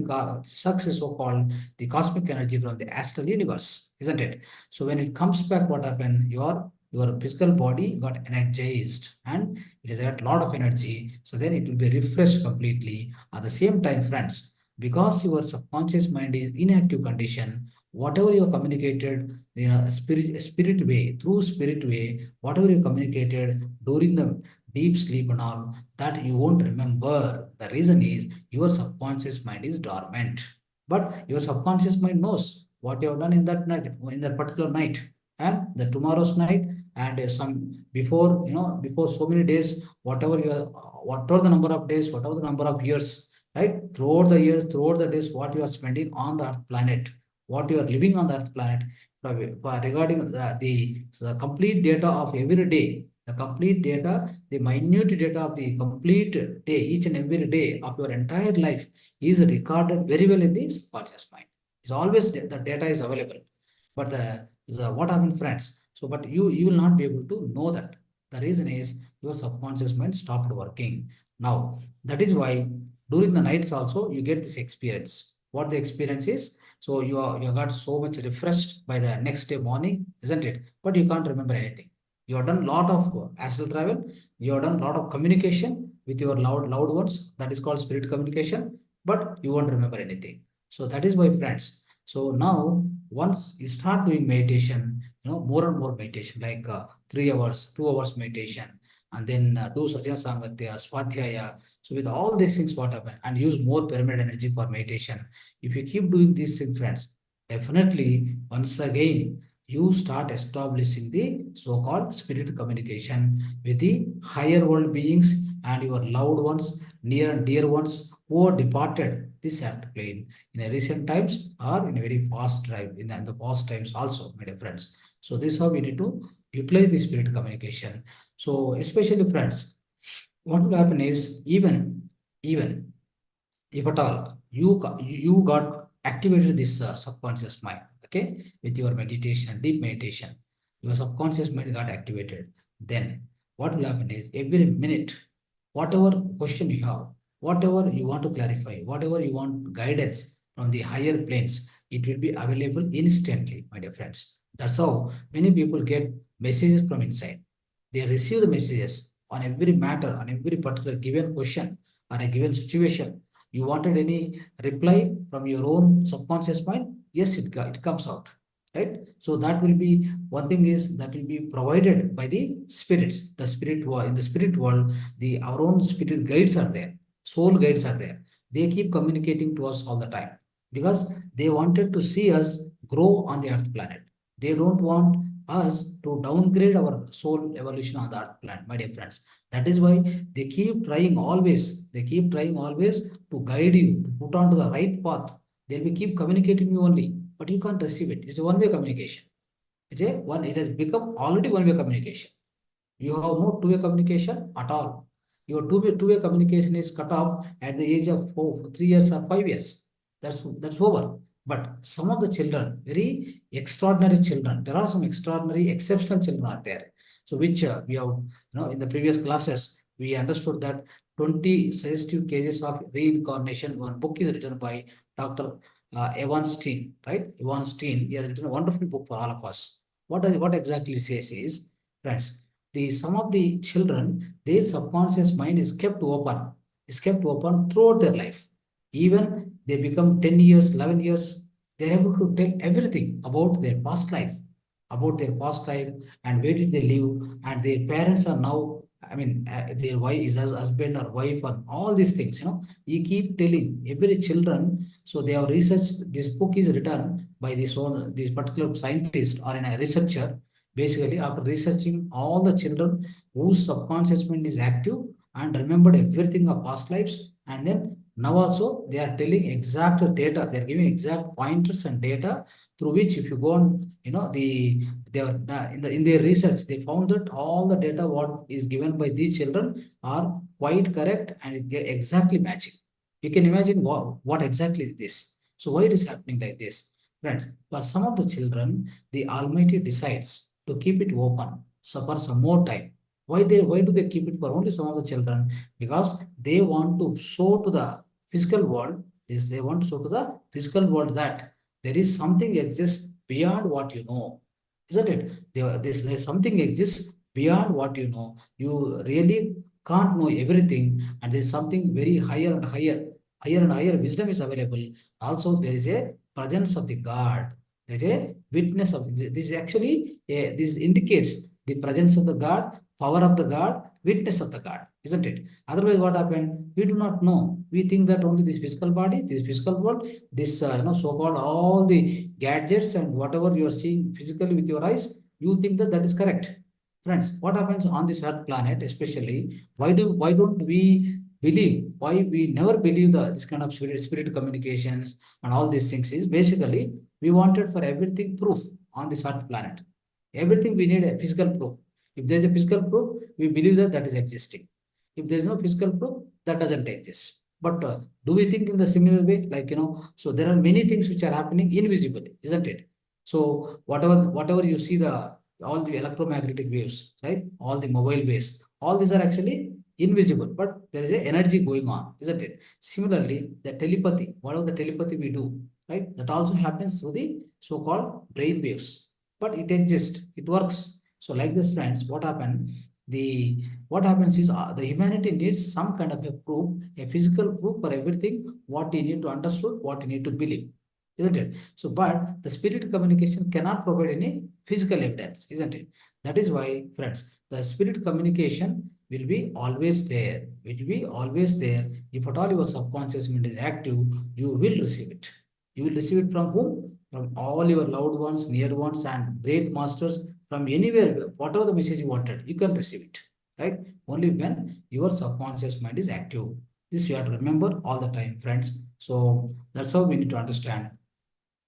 sucks the so-called the cosmic energy from the astral universe, isn't it? So when it comes back, what happened? Your physical body got energized and it has got a lot of energy. So then it will be refreshed completely. At the same time, friends, because your subconscious mind is inactive condition, whatever you communicated, spirit way, through spirit way, whatever you communicated during the deep sleep and all, that you won't remember. The reason is your subconscious mind is dormant. But your subconscious mind knows what you have done in that night, in that particular night, and the tomorrow's night, and some before, before so many days, whatever whatever the number of days, whatever the number of years, right? Throughout the years, throughout the days, what you are spending on the Earth planet, what you are living on the Earth planet, regarding the complete data of every day, the complete data, the minute data of the complete day, each and every day of your entire life is recorded very well in the subconscious mind. It's always the data is available. But what happened, friends? So, but you will not be able to know that. The reason is your subconscious mind stopped working. Now, that is why during the nights also you get this experience. What the experience is? So you got so much refreshed by the next day morning, isn't it? But you can't remember anything. You have done a lot of astral travel. You have done a lot of communication with your loved ones. That is called spirit communication. But you won't remember anything. So that is why, friends. So now, once you start doing meditation, more and more meditation, like 3 hours, 2 hours meditation, and then do Sajjana Sangatya, Swadhyaya. So with all these things, what happen? And use more pyramid energy for meditation. If you keep doing these things, friends, definitely once again you start establishing the so-called spirit communication with the higher world beings and your loved ones, near and dear ones who are departed this earth plane in a recent times or in a very fast drive in the past times also, my dear friends. So this is how we need to utilize the spirit communication. So especially, friends, what will happen is even if at all you got activated this subconscious mind, okay, with your meditation, deep meditation, your subconscious mind got activated. Then what will happen is every minute, whatever question you have, whatever you want to clarify, whatever you want guidance from the higher planes, it will be available instantly, my dear friends. That's how many people get messages from inside. They receive the messages on every matter, on every particular given question or a given situation. You wanted any reply from your own subconscious mind? Yes, it comes out, right? So that will be one thing is that will be provided by the spirits. The spirit world, in the spirit world, our own spirit guides are there, soul guides are there. They keep communicating to us all the time because they wanted to see us grow on the earth planet. They don't want us to downgrade our soul evolution on the earth planet, my dear friends. That is why they keep trying always. They keep trying always to guide you, to put onto the right path. They'll be keep communicating you only, but you can't receive it. It's a one-way communication. It has become already one-way communication. You have no two-way communication at all. Your two-way communication is cut off at the age of 3 years or 5 years. That's over. But some of the children, very extraordinary children, there are some extraordinary, exceptional children out there. So which we have, in the previous classes, we understood that 20 suggestive cases of reincarnation. One book is written by Dr. Evan Steen, right? Evan Steen. He has written a wonderful book for all of us. What exactly it says is, friends, some of the children, their subconscious mind is kept open throughout their life. Even they become 10 years, 11 years, they're able to tell everything about their past life and where did they live, and their parents are now, I mean, their wife is as husband or wife and all these things, you keep telling every children. So they have researched, this book is written by this particular scientist or a researcher. Basically, after researching all the children whose subconscious mind is active and remembered everything of past lives, and then now also they are telling exact data. They are giving exact pointers and data through which, if you go on, they are in their research, they found that all the data what is given by these children are quite correct and exactly matching. You can imagine what exactly is this. So why it is happening like this? Friends, for some of the children, the Almighty decides to keep it open so for some more time. Why do they keep it for only some of the children? Because they want to show to the physical world, is they want to show to the physical world that there is something exists beyond what you know. Isn't it? There's something exists beyond what you know. You really can't know everything, and there's something very higher and higher wisdom is available. Also, there is a presence of the God. There's a witness of this. Is actually this indicates the presence of the God, power of the God, witness of the God, isn't it? Otherwise, what happened? We do not know. We think that only this physical body, this physical world, this so-called all the gadgets and whatever you are seeing physically with your eyes, you think that that is correct. Friends, what happens on this earth planet, especially, why don't we believe, why we never believe this kind of spirit communications and all these things is basically we wanted for everything proof on this earth planet. Everything we need a physical proof. If there's a physical proof, we believe that that is existing. If there's no physical proof, that doesn't exist. But do we think in the similar way? Like, so there are many things which are happening invisibly, isn't it? So whatever you see, all the electromagnetic waves, right? All the mobile waves, all these are actually invisible, but there is a energy going on, isn't it? Similarly, the telepathy, whatever the telepathy we do, right? That also happens through the so-called brain waves, but it exists, it works. So like this, friends, what happens is the humanity needs some kind of a proof, a physical proof for everything, what you need to understand, what you need to believe, isn't it? So, but the spirit communication cannot provide any physical evidence, isn't it? That is why, friends, the spirit communication will be always there. It will be always there. If at all your subconscious mind is active, you will receive it. You will receive it from whom? From all your loved ones, near ones, and great masters from anywhere, whatever the message you wanted, you can receive it, right? Only when your subconscious mind is active. This you have to remember all the time, friends. So that's how we need to understand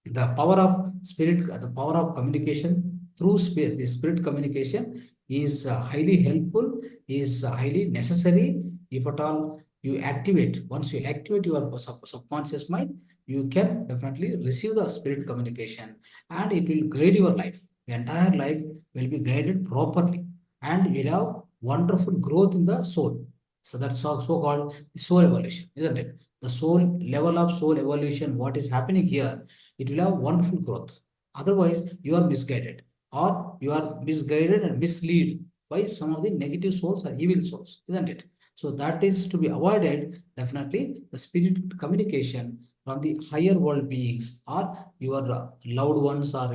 the power of spirit, the power of communication through spirit. The spirit communication is highly helpful, is highly necessary. If at all you activate, once you activate your subconscious mind, you can definitely receive the spirit communication and it will guide your life. The entire life will be guided properly and you'll have wonderful growth in the soul. So that's so-called soul evolution, isn't it? The soul level of soul evolution, what is happening here, it will have wonderful growth. Otherwise, you are misguided or you are misguided and misled by some of the negative souls or evil souls, isn't it? So that is to be avoided. Definitely, the spirit communication from the higher world beings or your loved ones or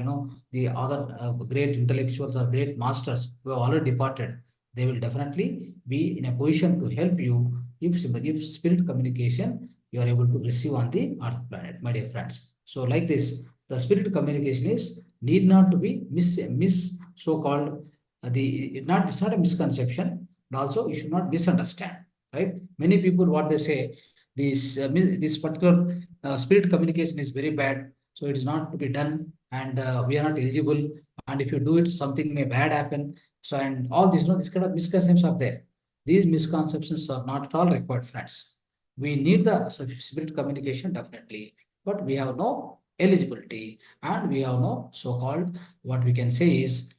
the other great intellectuals or great masters who have already departed. They will definitely be in a position to help you if spirit communication you are able to receive on the earth planet, my dear friends. So like this, the spirit communication is need not to be miss so-called it's not a misconception, but also you should not misunderstand, right? Many people what they say, this particular spirit communication is very bad, so it is not to be done, and we are not eligible. And if you do it, something may bad happen. So and all this, this kind of misconceptions are there. These misconceptions are not at all required, friends. We need the spirit communication definitely, but we have no eligibility and we have no so-called what we can say is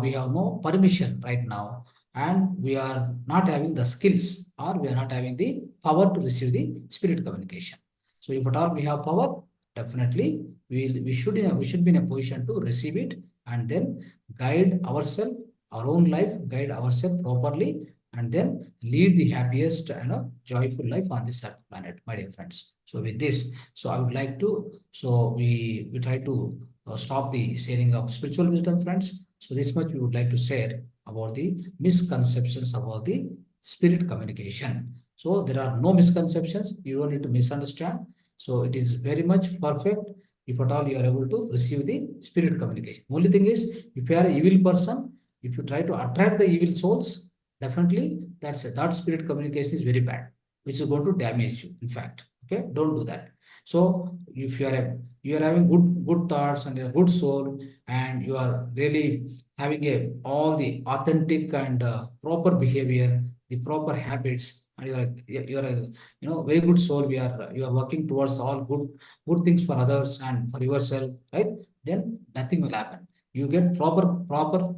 we have no permission right now and we are not having the skills or we are not having the power to receive the spirit communication. So if at all we have power, definitely we should be in a position to receive it and then guide ourselves, our own life, guide ourselves properly and then lead the happiest and a joyful life on this earth planet, my dear friends. So with this, so I would like to, so we try to stop the sharing of spiritual wisdom, friends. So this much we would like to share about the misconceptions about the spirit communication. So there are no misconceptions. You don't need to misunderstand. So it is very much perfect if at all you are able to receive the spirit communication. Only thing is, if you are an evil person, if you try to attract the evil souls, definitely that spirit communication is very bad, which is going to damage you. In fact, okay, don't do that. So if you are having good thoughts and a good soul, and you are really having all the authentic and proper behavior, the proper habits, and you're a very good soul. You are working towards all good things for others and for yourself, right? Then nothing will happen. You get proper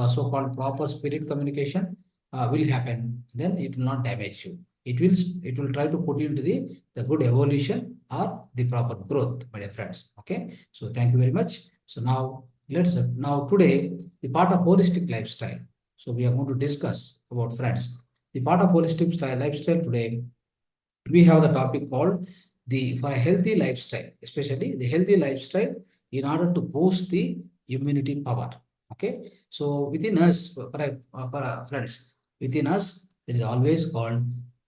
so-called proper spirit communication will happen. Then it will not damage you. It will try to put you into the good evolution or the proper growth, my dear friends. Okay. So thank you very much. So now today the part of holistic lifestyle. So we are going to discuss about, friends, the part of holistic lifestyle today. We have the topic called the for a healthy lifestyle, especially the healthy lifestyle in order to boost the immunity power. Okay, so within us, friends, within us there is always called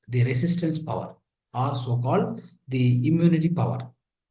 the resistance power, or so called the immunity power.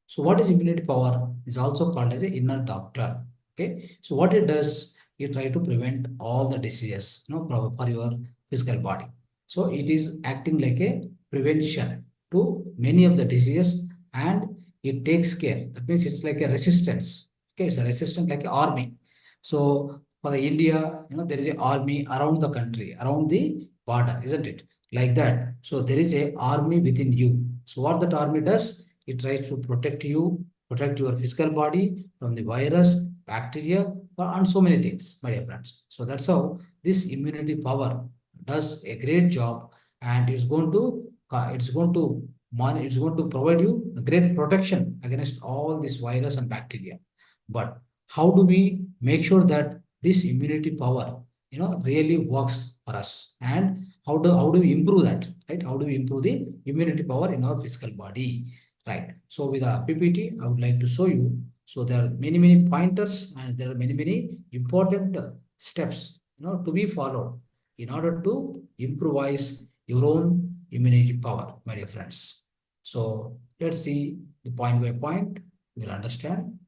So what is immunity power is also called as the inner doctor. Okay, so what it does, it try to prevent all the diseases, for your physical body. So it is acting like a prevention to many of the diseases, and it takes care. That means it's like a resistance. Okay, it's a resistance like an army. So for the India, there is an army around the country, around the border, isn't it? Like that. So there is a army within you. So what that army does, it tries to protect you, protect your physical body from the virus, bacteria, and so many things, my dear friends. So that's how this immunity power does a great job, and it's going to provide you a great protection against all this virus and bacteria. But how do we make sure that this immunity power really works for us, and how do we improve that, right? How do we improve the immunity power in our physical body, right? So with a PPT I would like to show you. So there are many pointers, and there are many important steps to be followed in order to improvise your own immunity power, my dear friends. So let's see the point by point. You'll understand.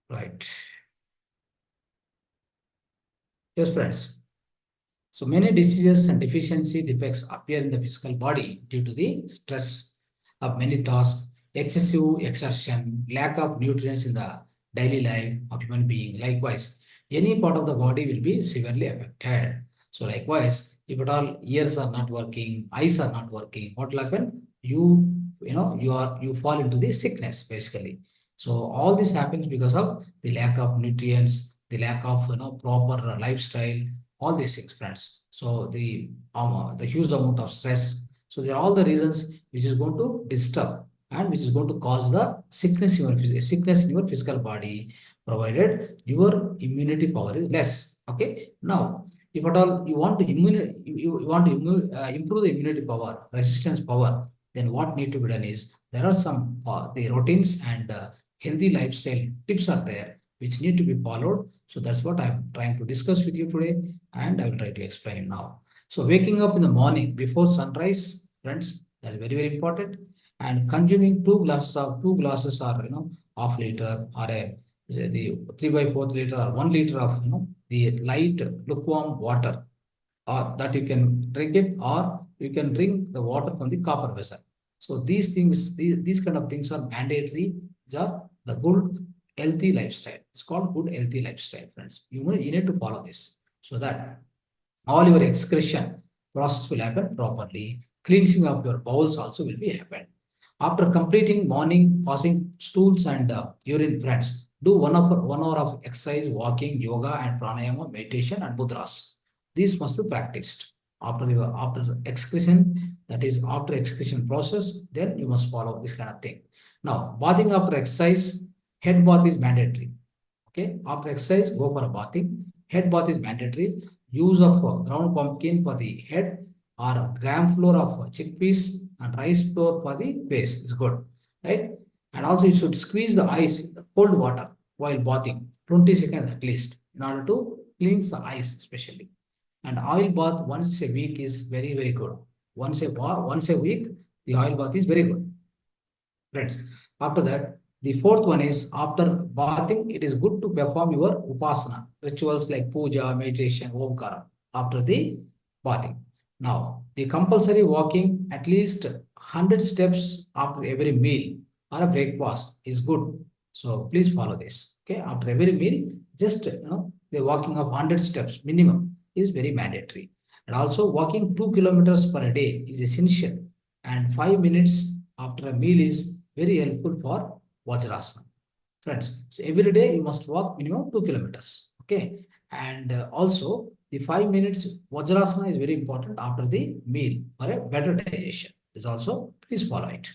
Right. Yes, friends. So many diseases and deficiency defects appear in the physical body due to the stress of many tasks, excessive exertion, lack of nutrients in the daily life of human being. Likewise, any part of the body will be severely affected. So likewise, if at all ears are not working, eyes are not working, what will happen? You fall into the sickness basically. So all this happens because of the lack of nutrients, the lack of proper lifestyle, all these things, friends. So the huge amount of stress. So there are all the reasons which is going to disturb and which is going to cause the sickness in your physical body, provided your immunity power is less. Okay. Now, if at all you want to improve the immunity power, resistance power, then what need to be done is there are some the routines and healthy lifestyle tips are there which need to be followed. So that's what I'm trying to discuss with you today, and I will try to explain it now. So waking up in the morning before sunrise, friends, that is very important. And consuming two glasses or half liter or the 3/4 liter or 1 liter of the light lukewarm water, or that you can drink it, or you can drink the water from the copper vessel. So these kind of things are mandatory. The good healthy lifestyle. It's called good healthy lifestyle, friends. You need to follow this so that all your excretion process will happen properly. Cleansing of your bowels also will be happen. After completing morning passing stools and urine, friends, do 1 hour of exercise, walking, yoga, and pranayama, meditation, and mudras. These must be practiced after excretion. That is after excretion process. Then you must follow this kind of thing. Now, bathing after exercise, head bath is mandatory. Okay, after exercise, go for a bathing. Head bath is mandatory. Use of ground pumpkin for the head, or a gram flour of chickpeas and rice flour for the face is good, right? And also you should squeeze the eyes in the cold water while bathing, 20 seconds at least, in order to cleanse the eyes especially. And oil bath once a week is very good. Once a week, the oil bath is very good, friends. After that, the fourth one is after bathing, it is good to perform your upasana rituals like puja, meditation, omkara after the bathing. Now, the compulsory walking at least 100 steps after every meal or a breakfast is good. So please follow this. Okay, after every meal, just the walking of 100 steps minimum is very mandatory. And also walking 2 kilometers per day is essential. And 5 minutes after a meal is very helpful for Vajrasana. Friends, so every day you must walk minimum 2 kilometers. Okay. And also the 5 minutes Vajrasana is very important after the meal for a better digestion. This also, please follow it.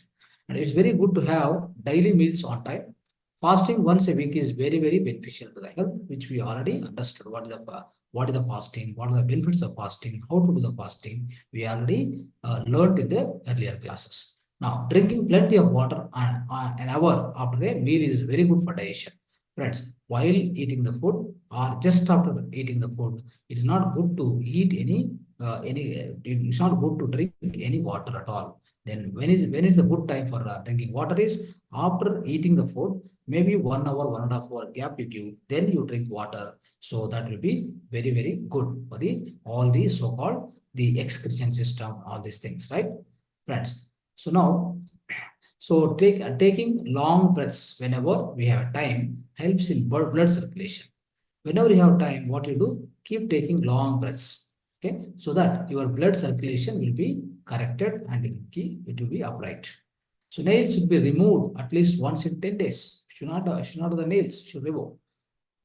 And it's very good to have daily meals on time. Fasting once a week is very, very beneficial to the health, which we already understood. What is the fasting? What are the benefits of fasting? How to do the fasting? We already learned in the earlier classes. Now, drinking plenty of water an hour after a meal is very good for digestion. Friends, while eating the food or just after eating the food, it is not good to eat it's not good to drink any water at all. Then when is the good time for drinking water is after eating the food, maybe 1 hour, 1.5 hour gap you give, then you drink water. So that will be very, very good for all the so-called the excretion system, all these things, right? Friends. So now, taking long breaths whenever we have time helps in blood circulation. Whenever you have time, what you do, keep taking long breaths, okay, so that your blood circulation will be corrected and it will be upright. So nails should be removed at least once in 10 days. Should not do the nails, should remove.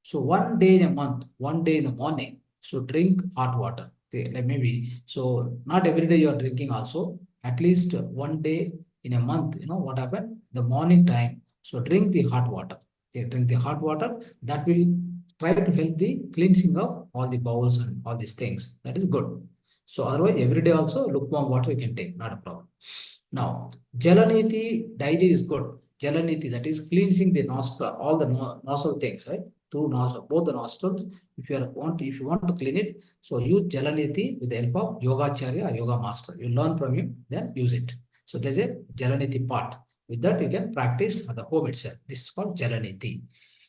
So 1 day in a month, 1 day in the morning, so drink hot water. Okay, like maybe, so not every day you are drinking also, at least 1 day in a month, what happened? The morning time, so drink the hot water. Okay, drink the hot water, that will try to help the cleansing of all the bowels and all these things. That is good. So otherwise, every day also lukewarm water you can take, not a problem. Now, Jalaniti daily is good. Jalaniti, that is cleansing the nostril, all the nostril things, right? Through nostril, both the nostrils. If you want to clean it, so use Jalaniti with the help of Yogacharya or Yoga Master. You learn from him, then use it. So there's a Jalaniti part. With that, you can practice at the home itself. This is called Jalaniti.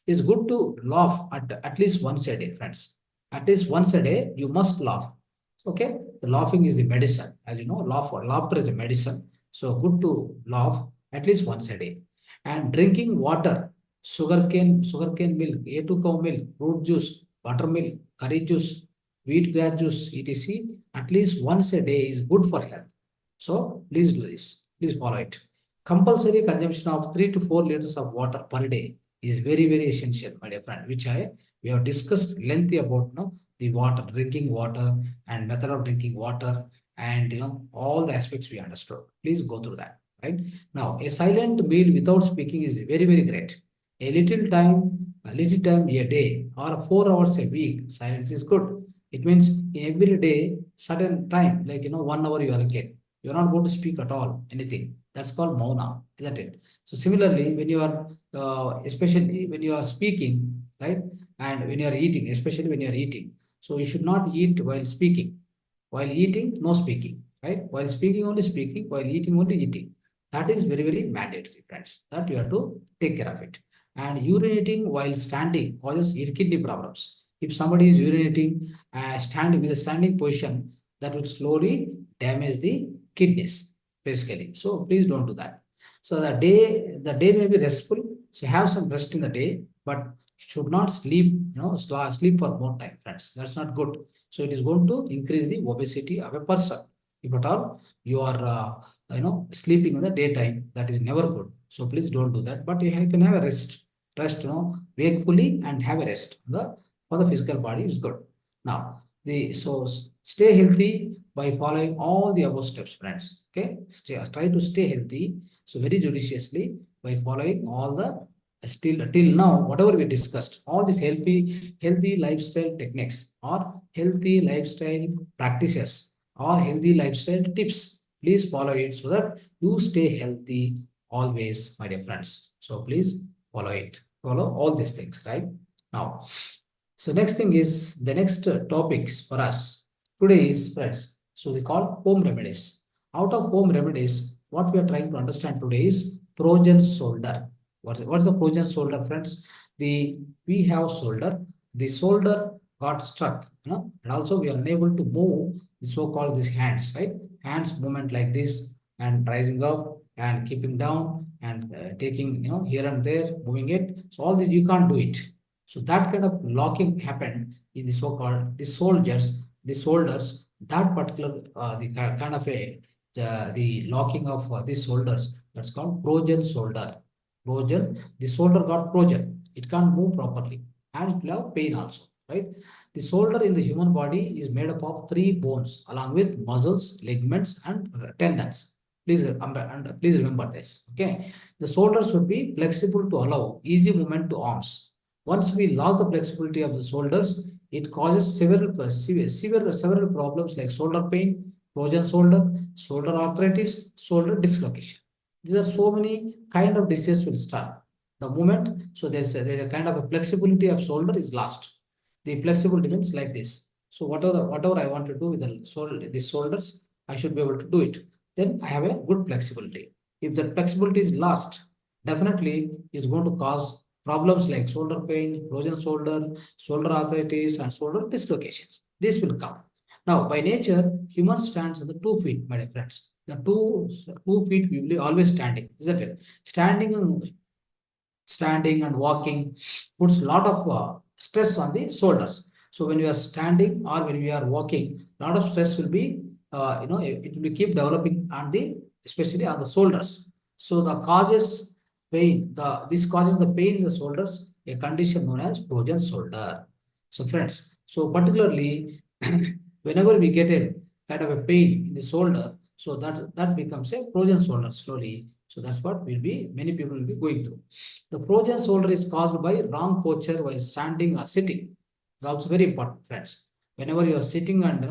It's good to laugh at least once a day, friends. At least once a day, you must laugh. Okay, the laughing is the medicine. As you know, laughter is a medicine. So good to laugh at least once a day. And drinking water, sugarcane milk, A2 cow milk, fruit juice, buttermilk, curry juice, wheatgrass juice, etc. at least once a day is good for health. So please do this. Please follow it. Compulsory consumption of 3 to 4 liters of water per day is very, very essential, my dear friend, which we have discussed lengthy about the water, drinking water and method of drinking water, and all the aspects we understood. Please go through that. Right now, a silent meal without speaking is very, very great. A little time a day or 4 hours a week, silence is good. It means in every day, certain time, like 1 hour you allocate. You're not going to speak at all, anything. That's called mauna, isn't it? So similarly, when you are, especially when you are speaking, right, and when you are eating, especially when you are eating, so you should not eat while speaking. While eating, no speaking, right? While speaking, only speaking. While eating, only eating. That is very, very mandatory, friends. That you have to take care of it. And urinating while standing causes kidney problems. If somebody is urinating standing with a standing position, that will slowly damage the kidneys, basically. So please don't do that. So the day may be restful. So have some rest in the day, but should not sleep, sleep for more time, friends. That's not good. So it is going to increase the obesity of a person. If at all you are, sleeping in the daytime, that is never good. So please don't do that. But you can have a rest, wakefully and have a rest. For the physical body is good. Now, stay healthy by following all the above steps, friends. Okay, try to stay healthy. So very judiciously by following all the till now, whatever we discussed, all these healthy lifestyle techniques or healthy lifestyle practices or healthy lifestyle tips. Please follow it so that you stay healthy always, my dear friends. So please follow it. Follow all these things, right? Now, so next thing is the next topics for us today is, friends. So we call home remedies. Out of home remedies, what we are trying to understand today is Trojan shoulder. What's the Trojan shoulder, friends? We have shoulder. The shoulder got stuck, and also we are unable to move the so-called these hands, right? Hands movement like this and rising up and keeping down and taking, here and there, moving it. So all this you can't do it. So that kind of locking happened in the so-called the shoulders. That particular the kind of the locking of these shoulders, that's called frozen shoulder. Frozen, the shoulder got frozen. It can't move properly, and it will have pain also, right? The shoulder in the human body is made up of three bones along with muscles, ligaments, and tendons. Please remember this. Okay, the shoulder should be flexible to allow easy movement to arms. Once we lock the flexibility of the shoulders, it causes several problems like shoulder pain, frozen shoulder, shoulder arthritis, shoulder dislocation. These are so many kind of diseases will start. The moment, so there's a kind of a flexibility of shoulder is lost. The flexibility means like this. So whatever I want to do with the shoulders, I should be able to do it. Then I have a good flexibility. If the flexibility is lost, definitely is going to cause problems like shoulder pain, frozen shoulder, shoulder arthritis, and shoulder dislocations. This will come. Now, by nature, human stands on the 2 feet, my dear friends. The two feet will be always standing, isn't it? Standing and walking puts a lot of stress on the shoulders. So when you are standing or when you are walking, a lot of stress will be, it will keep developing on the, especially on the shoulders. So the causes pain, this causes the pain in the shoulders, a condition known as frozen shoulder. So friends, so particularly whenever we get a kind of a pain in the shoulder, so that becomes a frozen shoulder slowly. So that's what many people will be going through. The frozen shoulder is caused by wrong posture while standing or sitting. It's also very important, friends. Whenever you are sitting and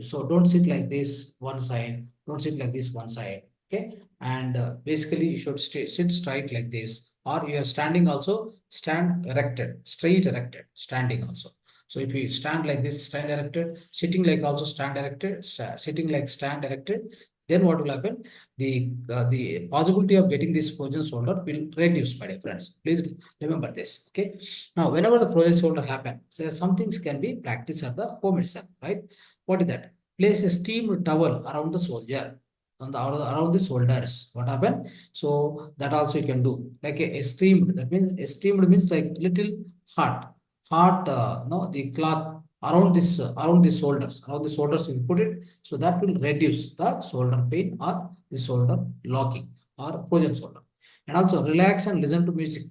so don't sit like this one side, don't sit like this one side. Okay, and basically you should sit straight like this, or you are standing also stand erected, straight erected, standing also. So if you stand like this, stand erected, sitting like also stand erected, sitting like stand erected, then what will happen? The possibility of getting this frozen shoulder will reduce, my dear friends. Please remember this. Okay. Now, whenever the frozen shoulder happens, so some things can be practiced at the home itself, right? What is that? Place a steamed towel around the soldier, around the shoulders. What happened? So that also you can do. Like a steamed. That means a steamed means like little hot, no, the cloth around the shoulders you put it, so that will reduce the shoulder pain or the shoulder locking or frozen shoulder. And also relax and listen to music.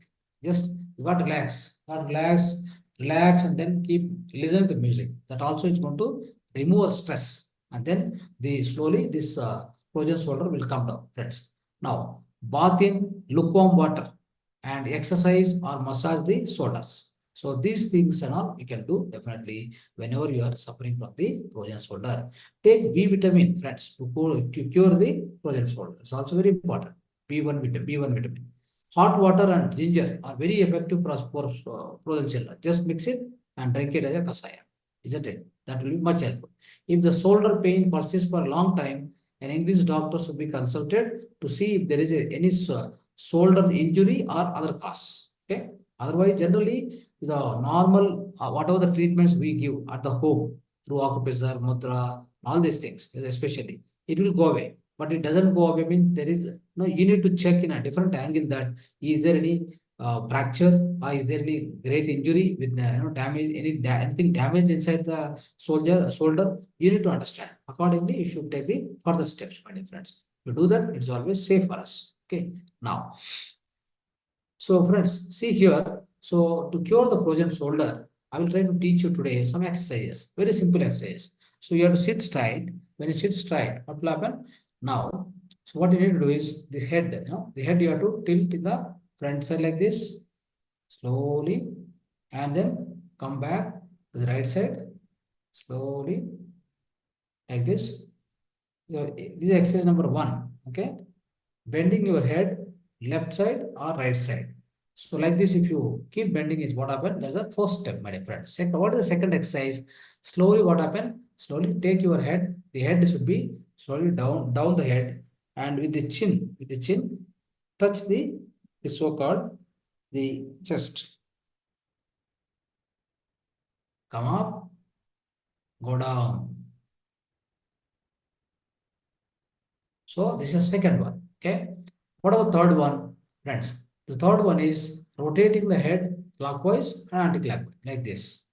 Just you got to relax and then keep listen to music. That also is going to remove stress, and then the slowly this frozen shoulder will come down, friends. Now bath in lukewarm water and exercise or massage the shoulders. So these things and all you can do definitely whenever you are suffering from the frozen shoulder. Take B vitamin, friends, to cure the frozen shoulder. It's also very important. B1 vitamin. Hot water and ginger are very effective for frozen shoulder. Just mix it and drink it as a kasaya. Isn't it? That will be much helpful. If the shoulder pain persists for a long time, an English doctor should be consulted to see if there is any shoulder injury or other cause. Okay. Otherwise, generally, the normal, whatever the treatments we give at the home through acupressure, mudra, all these things, especially, it will go away. But it doesn't go away means there is no, you need to check in a different angle that is there any fracture or is there any great injury with damage, anything damaged inside the shoulder, you need to understand. Accordingly, you should take the further steps, my dear friends. To do that, it's always safe for us. Okay. Now, so friends, see here. So to cure the frozen shoulder, I will try to teach you today some exercises, very simple exercises. So you have to sit straight. When you sit straight, what will happen? Now, so what you need to do is the head, the head you have to tilt in the front side like this, slowly, and then come back to the right side, slowly, like this. So this is exercise number 1. Okay. Bending your head left side or right side. So like this, if you keep bending is what happens. That's the first step, my dear friend. Second, what is the second exercise? Slowly what happens? Slowly take your head. The head should be slowly down the head, and with the chin, touch the so-called the chest. Come up, go down. So this is second one. Okay. What about third one, friends? The third one is rotating the head clockwise and anti-clockwise, like this.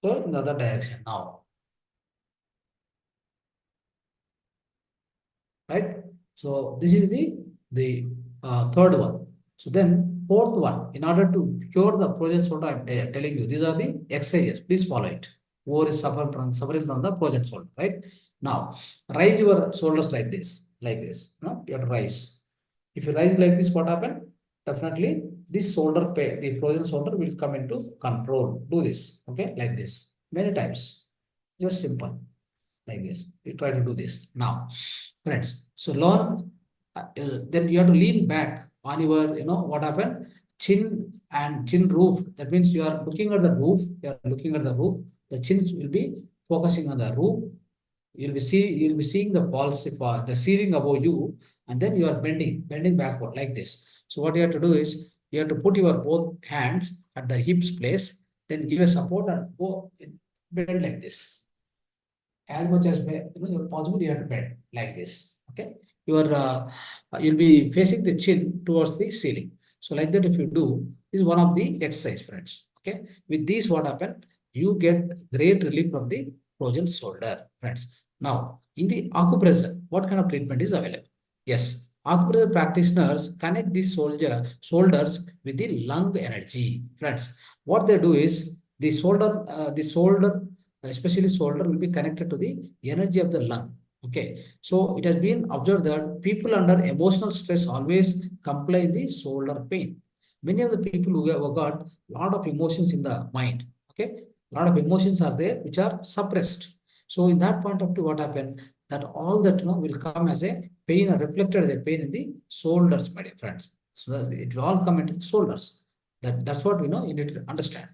So in the other direction now, right? So this is the third one. So then fourth one, in order to cure the frozen shoulder, I'm telling you, these are the exercises. Please follow it. Whoever is suffering from the frozen shoulder, right? Now, raise your shoulders like this, like this. No, you have to rise. If you rise like this, what happen? Definitely, this shoulder pain, the frozen shoulder will come into control. Do this, okay, like this, many times. Just simple, like this. You try to do this now, friends. So learn. Then you have to lean back on your, what happened? Chin and chin roof. That means you are looking at the roof. You are looking at the roof. The chin will be focusing on the roof. You'll be seeing the walls, the ceiling above you, and then you are bending backward like this. So what you have to do is you have to put your both hands at the hips place, then give a support and go bend like this. As much as you're possible, you have to bend like this. Okay, you'll be facing the chin towards the ceiling. So like that, if you do, is one of the exercise, friends. Okay, with this, what happened? You get great relief from the frozen shoulder, friends. Now, in the acupressure, what kind of treatment is available? Yes, acupressure practitioners connect these shoulders with the lung energy, friends. What they do is the shoulder, especially shoulder, will be connected to the energy of the lung. Okay, so it has been observed that people under emotional stress always complain the shoulder pain. Many of the people who have got a lot of emotions in the mind, okay, a lot of emotions are there which are suppressed. So in that point of view, what happened? That all that will come as a pain or reflected as a pain in the shoulders, my dear friends. So that it will all come into shoulders. That's what we know. You need to understand.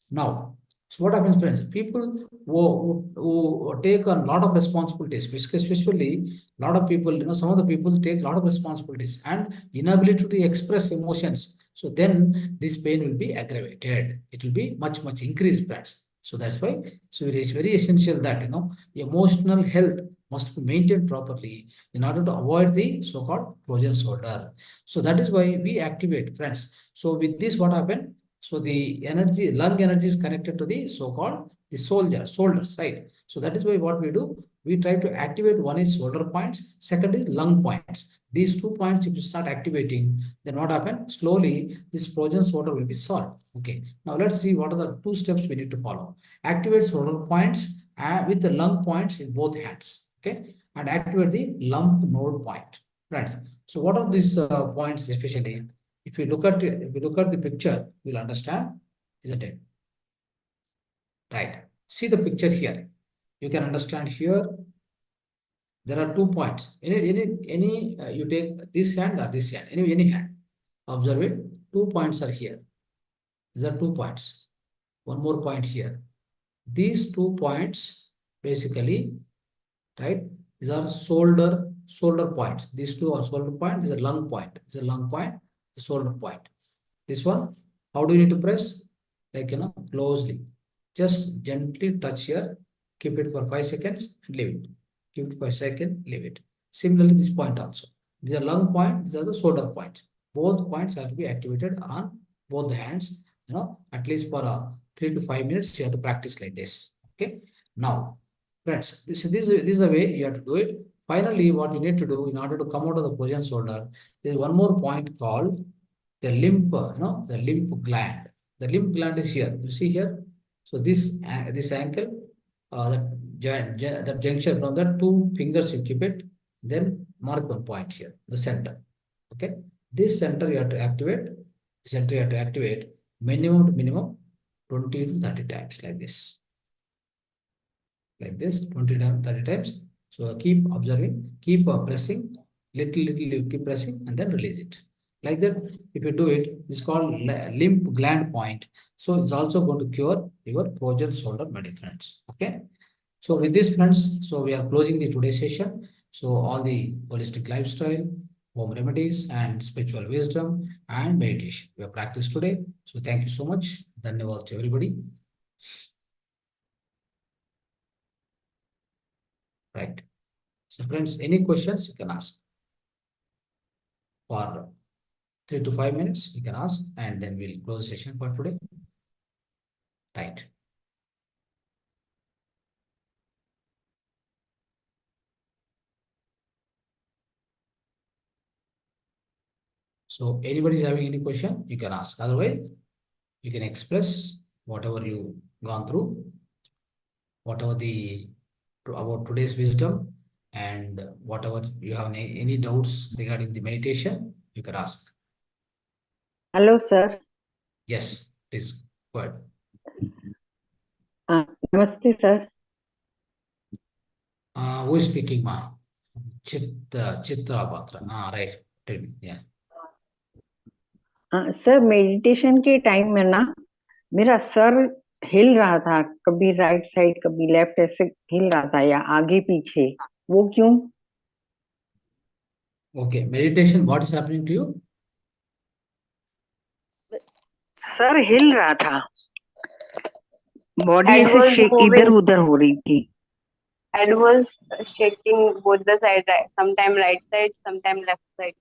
Now, so what happens, friends? People who take a lot of responsibilities, especially a lot of people, some of the people take a lot of responsibilities and inability to express emotions. So then this pain will be aggravated. It will be much increased, friends. So that's why. So it is very essential that emotional health must be maintained properly in order to avoid the so-called frozen shoulder. So that is why we activate, friends. So with this, what happened? So the energy, lung energy is connected to the so-called the shoulders, right? So that is why what we do, we try to activate. One is shoulder points, second is lung points. These 2 points, if you start activating, then what happens? Slowly, this frozen shoulder will be solved. Okay. Now let's see what are the 2 steps we need to follow. Activate shoulder points with the lung points in both hands. Okay, and activate the lump node point, friends. So what are these points especially? If you look at the picture, you'll understand, isn't it? Right. See the picture here. You can understand here. There are 2 points. You take this hand or this hand. Any hand. Observe it. 2 points are here. These are 2 points. One more point here. These 2 points basically, right? These are shoulder points. These two are shoulder point. This is a lung point. This is a lung point. The shoulder point. This one, how do you need to press? Like, closely. Just gently touch here. Keep it for 5 seconds and leave it. Keep it for a second, leave it. Similarly, this point also. These are lung point, these are the shoulder points. Both points have to be activated on both the hands, at least for 3 to 5 minutes, you have to practice like this. Okay. Now, friends, this is the way you have to do it. Finally, what you need to do in order to come out of the frozen shoulder, there is one more point called the the lymph gland. The lymph gland is here. You see here. So this ankle, that junction from the 2 fingers, you keep it. Then mark one point here, the center. Okay. This center you have to activate. Center you have to activate minimum 20 to 30 times like this. Like this, 20 times, 30 times. So keep observing, keep pressing, little you keep pressing and then release it. Like that, if you do it, it's called lymph gland point. So it's also going to cure your frozen shoulder, my dear friends. Okay. So with this, friends, so we are closing the today's session. So all the holistic lifestyle, home remedies, and spiritual wisdom and meditation we have practiced today. So thank you so much. Dhanyavad to everybody. Right. So friends, any questions you can ask. For 3 to 5 minutes, you can ask, and then we'll close the session for today. Right. So anybody is having any question, you can ask. Otherwise, you can express whatever you gone through, whatever about today's wisdom, and whatever you have any doubts regarding the meditation, you can ask. Hello, sir. Yes, please go ahead. Namaste, sir. Who is speaking, ma? Chitra Batra. Right. Tell me. Yeah. Sir meditation के time में ना मेरा sir हिल रहा था, कभी right side कभी left, ऐसे हिल रहा था या आगे पीछे, वो क्यों? Okay. Meditation, what is happening to you? सर हिल रहा था, बॉडी Head ऐसे was शेक moving. इधर उधर हो रही थी. Head was shaking both the sides, sometime right side, sometime left side.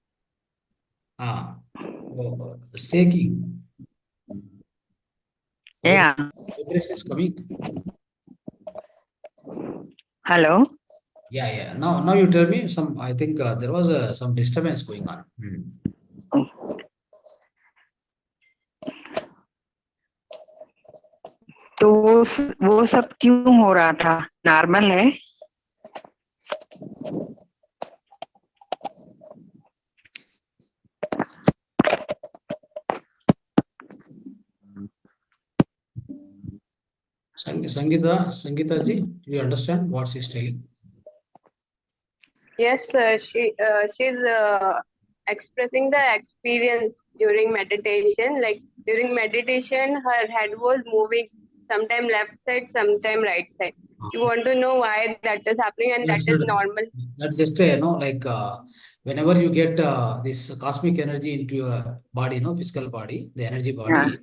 Shaking. Yeah. Vibration is coming. Hello. Yeah. Now you tell me some. I think there was some disturbance going on. तो वो सब क्यों हो रहा था? Normal है? Sangeeta ji, do you understand what she's telling? Yes, she's expressing the experience during meditation. Like during meditation, her head was moving, sometime left side, sometime right side. You want to know why that is happening, and that is normal. That's just like whenever you get this cosmic energy into your body, physical body, the energy body,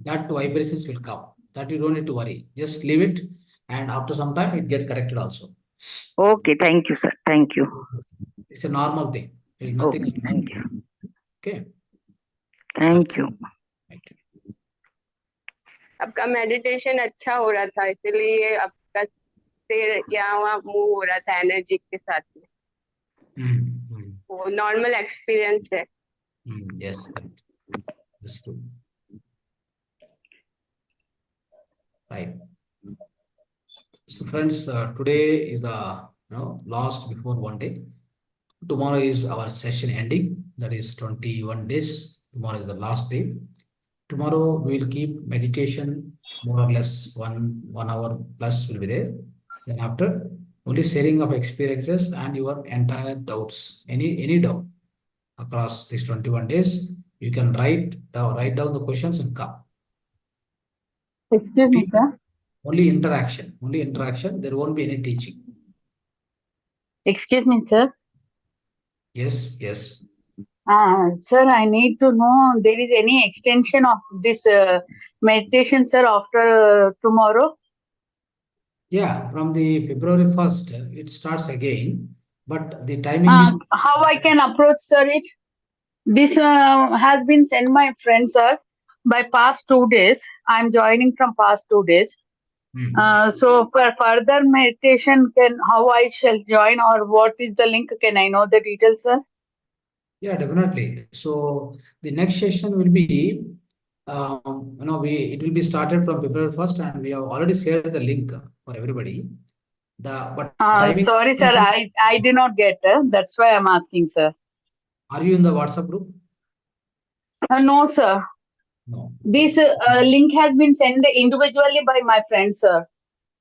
that vibrations will come. That you don't need to worry. Just leave it, and after some time, it get corrected also. Okay, thank you, sir. Thank you. It's a normal thing. There is nothing. Okay, thank you. Okay. Thank you. Right. आपका meditation अच्छा हो रहा था, इसलिए आपका सिर यहाँ वहाँ मूव हो रहा था एनर्जी के साथ में. वो नॉर्मल एक्सपीरियंस है. Yes, correct. That's true. Right. So friends, today is the last before one day. Tomorrow is our session ending. That is 21 days. Tomorrow is the last day. Tomorrow we will keep meditation more or less one hour plus will be there. Then after only sharing of experiences and your entire doubts. Any doubt across these 21 days, you can write down the questions and come. Excuse me, sir. Only interaction. There won't be any teaching. Excuse me, sir. Yes. Sir, I need to know there is any extension of this meditation, sir, after tomorrow. Yeah, from the February 1st, it starts again, but the timing is... How I can approach, sir, it? This has been sent my friend, sir, by past 2 days. I'm joining from past 2 days. So for further meditation, how I shall join or what is the link? Can I know the details, sir? Yeah, definitely. So the next session will be, it will be started from February 1st, and we have already shared the link for everybody. Timing... Sorry, sir, I did not get it. That's why I'm asking, sir. Are you in the WhatsApp group? No, sir. No. This link has been sent individually by my friend, sir.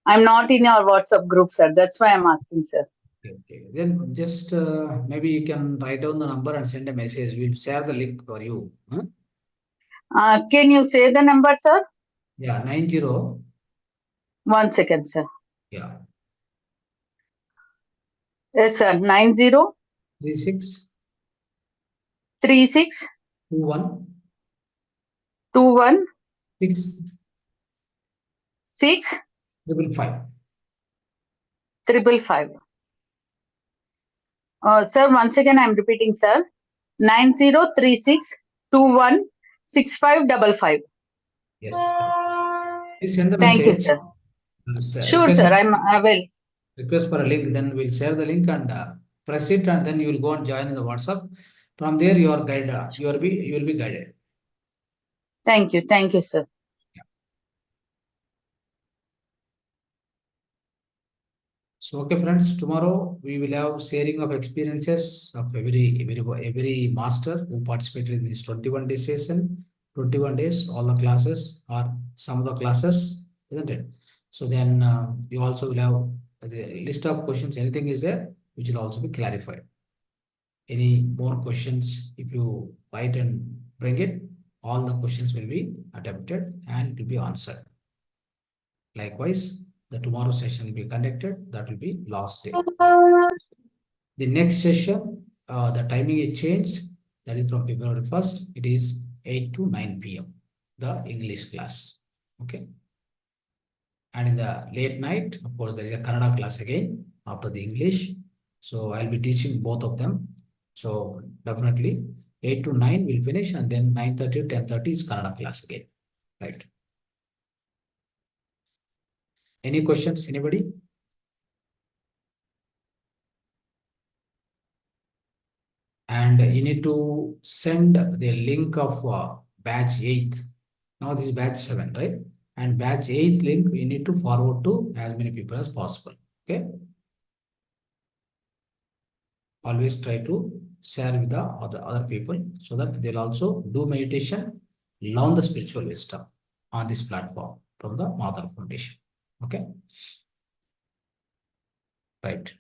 I'm not in your WhatsApp group, sir. That's why I'm asking, sir. Okay. Then just maybe you can write down the number and send a message. We'll share the link for you. Can you say the number, sir? Yeah, 90. 1 second, sir. Yeah. Yes, sir. 90 36 36 21 21 6 6 555. 555. Sir, once again, I'm repeating, sir. 9036216555. Yes. Please send the Thank you, message. sir. Sure, Request, sir. I will. request for a link. Then we'll share the link and press it, and then you will go and join in the WhatsApp. From there, you are guided. You will be guided. Thank you, sir. So, okay, friends, tomorrow we will have sharing of experiences of every master who participated in this 21-day session, 21 days, all the classes or some of the classes, isn't it? So then you also will have the list of questions, anything is there, which will also be clarified. Any more questions, if you write and bring it, all the questions will be attempted and it will be answered. Likewise, the tomorrow session will be conducted. That will be last day. The next session, the timing is changed. That is from February 1st. It is 8 to 9 p.m. The English class. Okay. And in the late night, of course, there is a Kannada class again after the English. So I'll be teaching both of them. So definitely 8 to 9 will finish, and then 9:30 to 10:30 is Kannada class again. Right. Any questions, anybody? And you need to send the link of batch 8. Now this is batch 7, right? And batch 8 link you need to forward to as many people as possible. Okay. Always try to share with the other people so that they'll also do meditation, learn the spiritual wisdom on this platform from the Mahavatar Foundation. Okay. Right.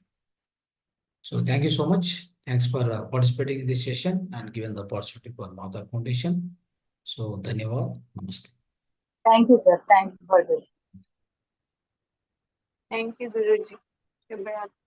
So thank you so much. Thanks for participating in this session and giving the opportunity for Mahavatar Foundation. So dhanyavad. Namaste. Thank you, sir. Thank you for this. Thank you, Guruji. Shubh Ratri.